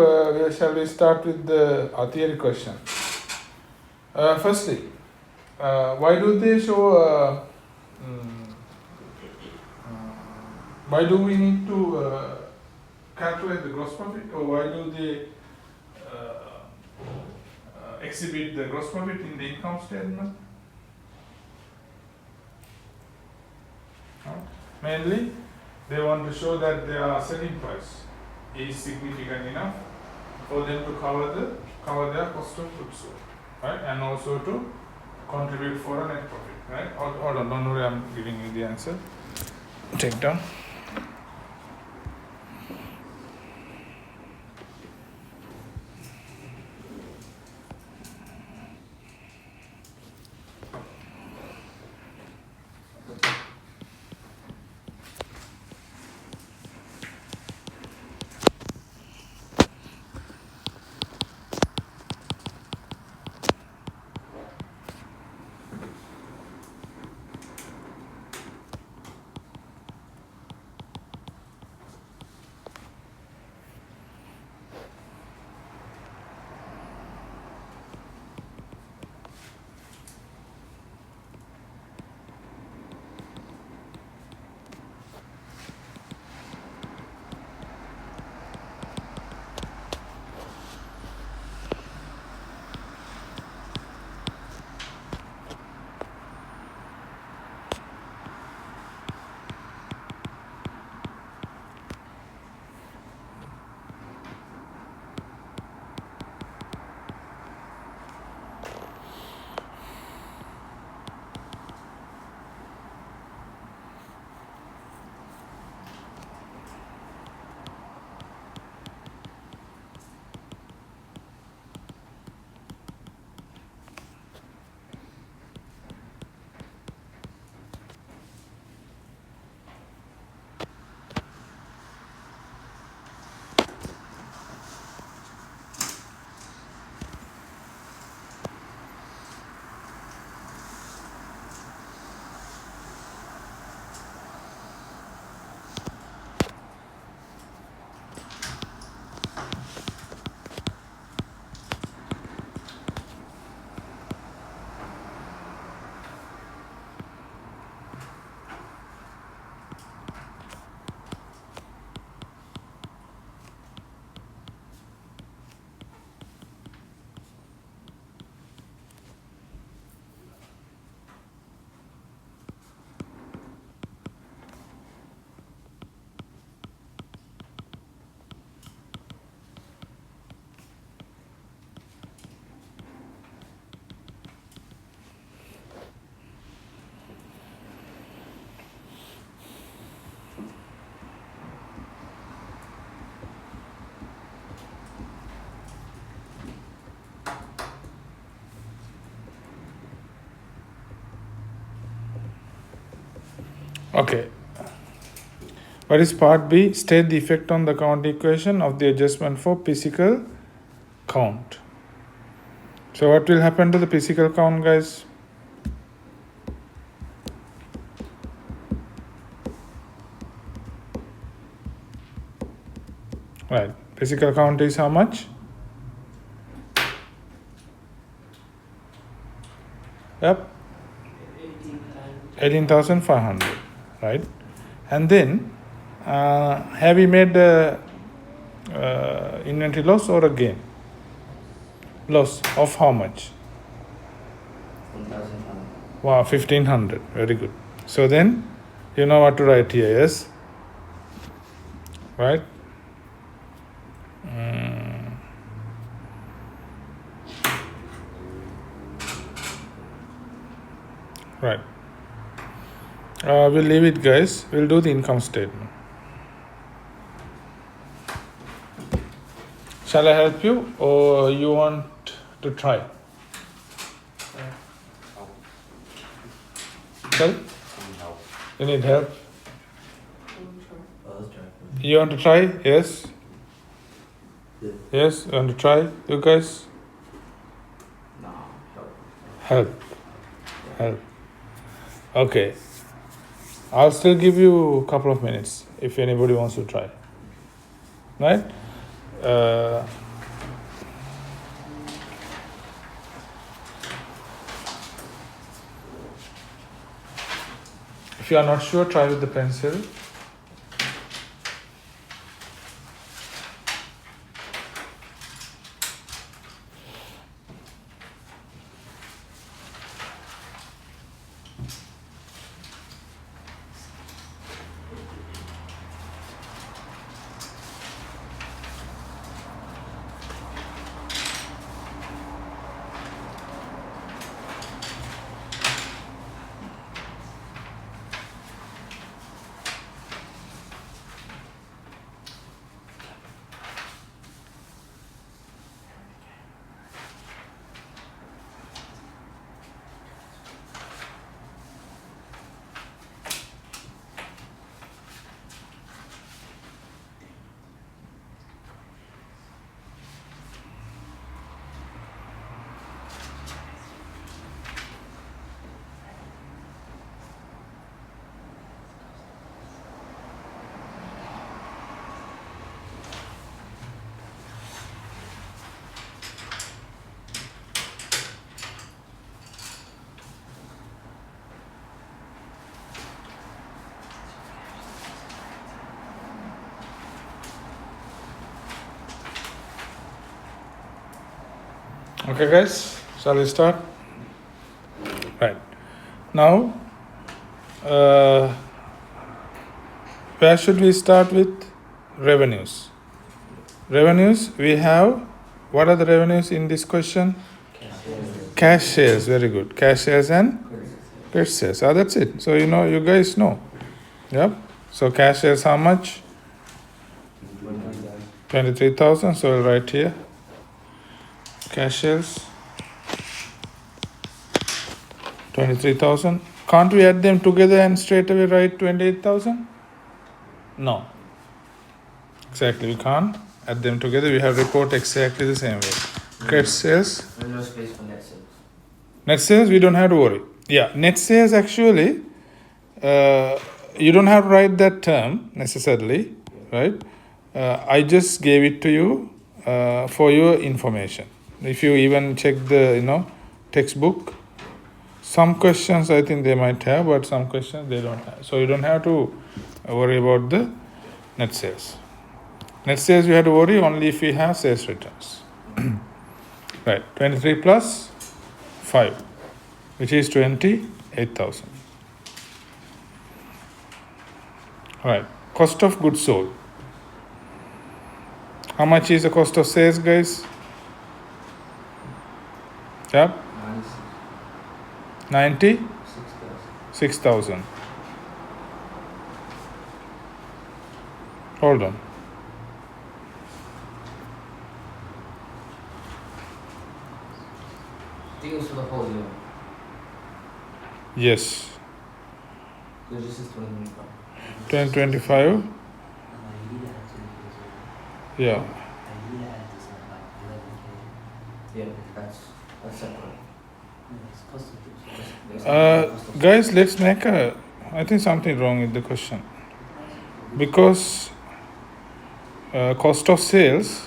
Speaker 1: shall we start with the theory question? Firstly, why do they show? Why do we need to calculate the gross profit, or why do they exhibit the gross profit in the income statement? Mainly, they want to show that their selling price is significant enough for them to cover their cost of goods sold, right? And also to contribute for a net profit, right? Hold on, don't worry, I'm giving you the answer. Take down. Okay. What is part B? State the effect on the count equation of the adjustment for physical count. So what will happen to the physical count, guys? Right. Physical count is how much? Yep. 18,500. Right. And then have we made inventory loss or a gain? Loss of how much?
Speaker 3: 1,500.
Speaker 1: Wow, 1,500. Very good. So then you know what to write here, yes? right? Right. We'll leave it, guys. We'll do the income statement. Shall I help you, or you want to try? Help? You need help?
Speaker 5: Let's try.
Speaker 1: You want to try? Yes?
Speaker 5: Yeah.
Speaker 1: Yes? You want to try? You guys?
Speaker 3: No,
Speaker 1: Help. Help. Okay. I'll still give you a couple of minutes if anybody wants to try. Right? If you are not sure, try with the pencil. Okay, guys, shall we start? Right. Now, where should we start with? Revenues. Revenues, we have, what are the revenues in this question? Cash sales, very good. Cash sales and credit sales. That's it. So, you guys know. Yep. So, cash sales, how much? 23,000. So, we'll write here. Cash sales 23,000. Can't we add them together and straight away write 28,000? No. Exactly, we can't add them together. We have to report exactly the same way. Credit sales.
Speaker 3: no space for net sales.
Speaker 1: Net sales, we don't have to worry. Yeah, net sales actually, you don't have to write that term necessarily, right? I just gave it to you for your information. If you even check the textbook, some questions I think they might have, but some questions they don't have. So you don't have to worry about the net sales. Net sales you have to worry only if we have sales returns. Right, 23 plus 5, which is 28,000. Right, cost of goods sold. How much is the cost of sales, guys? Yep, 96,000. Hold on.
Speaker 3: Deals for the whole year.
Speaker 1: Yes,
Speaker 3: Because this is 2025.
Speaker 1: 2025. Yeah.
Speaker 3: Yeah, that's separate.
Speaker 1: Guys, let's make I think something wrong with the question. Because cost of sales,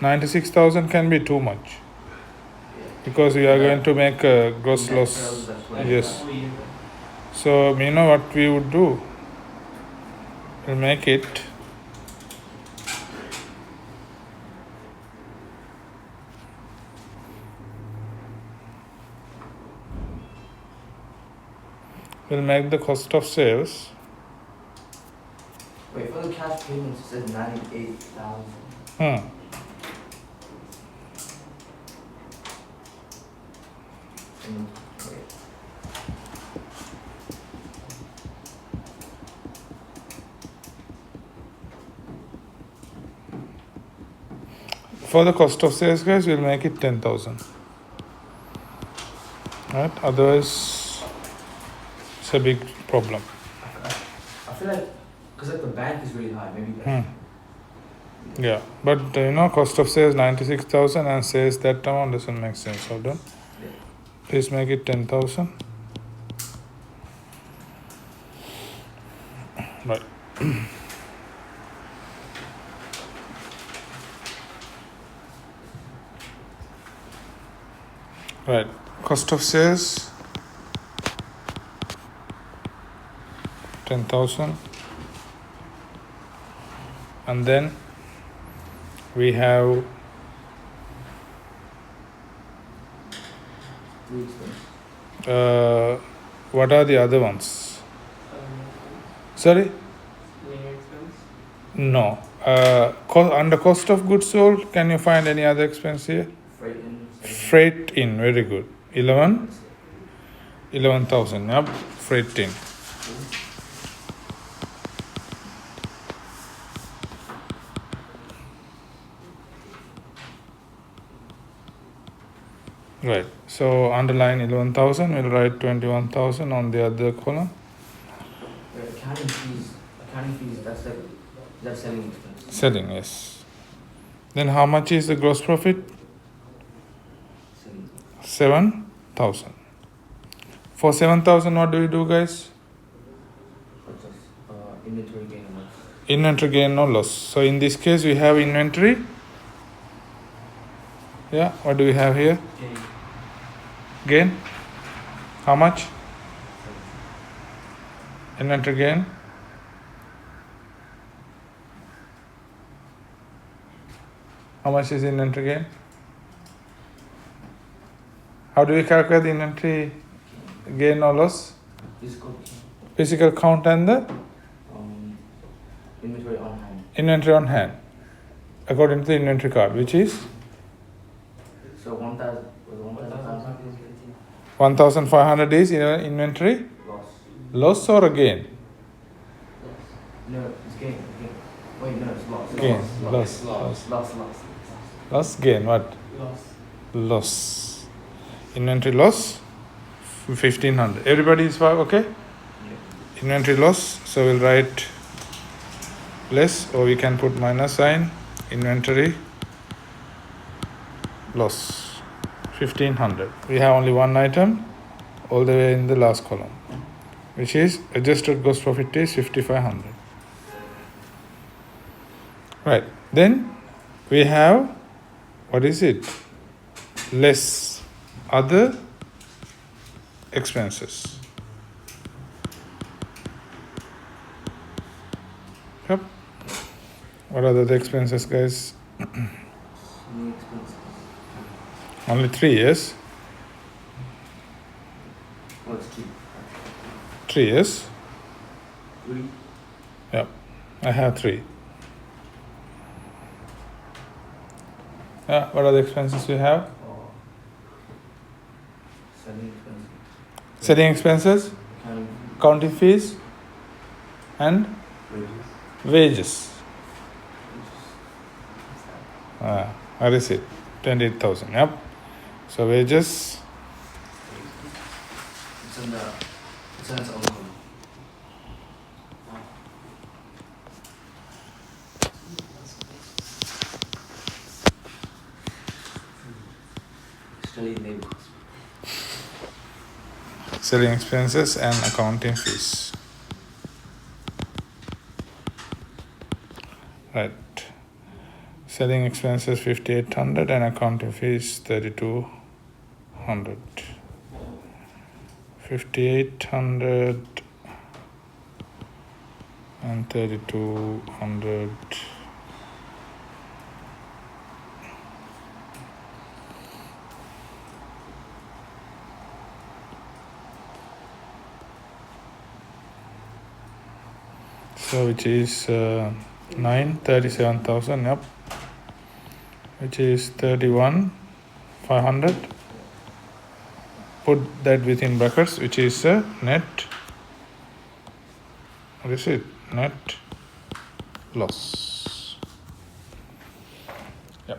Speaker 1: 96,000 can be too much. Because we are going to make a gross
Speaker 3: Net
Speaker 1: loss.
Speaker 3: sales at 25.
Speaker 1: Yes. So, you know what we would do? We'll make it the cost of sales.
Speaker 3: Wait, for the cash cash payments says 98,000.
Speaker 1: Hmm.
Speaker 3: Inventory.
Speaker 1: For the cost of sales, guys, we'll make it 10,000. Right? Otherwise, it's a big problem.
Speaker 3: I feel like, because like the bank is really high, maybe.
Speaker 1: Yeah, but cost of sales 96,000 and sales that amount doesn't make sense. Hold on.
Speaker 3: Yeah.
Speaker 1: Please make it 10,000. Right. Right. Cost of sales 10,000. And then we have what are the other ones? Sorry?
Speaker 2: Labor expense.
Speaker 1: No. Under cost of goods sold, can you find any other expense here?
Speaker 3: Freight in.
Speaker 1: Freight in, very good. 11,000. Yep, freight in. Right. So underline 11,000. We'll write 21,000 on the other column.
Speaker 3: Accounting fees. That's selling expense.
Speaker 1: Selling, yes. Then how much is the gross profit?
Speaker 3: Selling.
Speaker 1: 7,000. For 7,000, what do we do, guys?
Speaker 3: Inventory gain and loss.
Speaker 1: Inventory gain or loss. So in this case, we have inventory. Yeah, what do we have here? Gain. How much? Inventory gain. How much is inventory gain? How do we calculate the inventory gain or loss? Physical count and the
Speaker 3: Inventory on hand.
Speaker 1: inventory on hand, according to the inventory card, which is
Speaker 3: So 1,000.
Speaker 1: 1,500 is inventory
Speaker 3: Loss.
Speaker 1: loss or a gain?
Speaker 3: No, it's gain. Wait, no, it's loss.
Speaker 1: Gain,
Speaker 3: Loss.
Speaker 1: loss.
Speaker 3: Loss.
Speaker 1: Loss, gain, what?
Speaker 2: Loss.
Speaker 1: Loss. Inventory loss, 1,500. Everybody is okay?
Speaker 3: Yeah.
Speaker 1: Inventory loss, so we'll write less, or we can put minus sign. Inventory loss, 1,500. We have only one item all the way in the last column, which is adjusted gross profit is 5,500. Right. Then we have, what is it? Less other expenses. Yep. What are the expenses, guys?
Speaker 3: Any expenses.
Speaker 1: Only 3, yes?
Speaker 3: What's 2?
Speaker 1: 3, yes?
Speaker 3: 3.
Speaker 1: Yep. I have 3. Yeah, what are the expenses we have?
Speaker 3: Selling expenses.
Speaker 1: Selling expenses,
Speaker 3: Accounting.
Speaker 1: accounting fees, and wages. Where is it? 28,000. Yep. So wages,
Speaker 3: It's in its own column. Study labor costs.
Speaker 1: selling expenses, and accounting fees. Right. Selling expenses 5,800 and accounting fees 3,200. 5,800 and 3,200. So which is 937,000, yep, which is 31,500. Put that within brackets, which is a net, what is it, net loss. Yep.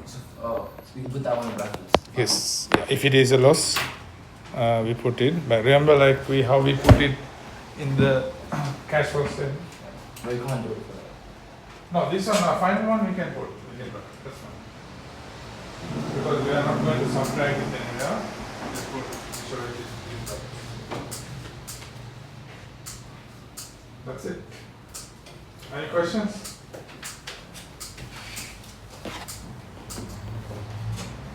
Speaker 3: So we put that one in brackets.
Speaker 1: Yes, if it is a loss, we put it, but remember like how we put it in the cash flow statement.
Speaker 3: No, you can't do it for that.
Speaker 1: No, this one, final one we can put within brackets, that's fine. Because we are not going to subtract it anywhere, just put, so it is in brackets. That's it. Any questions?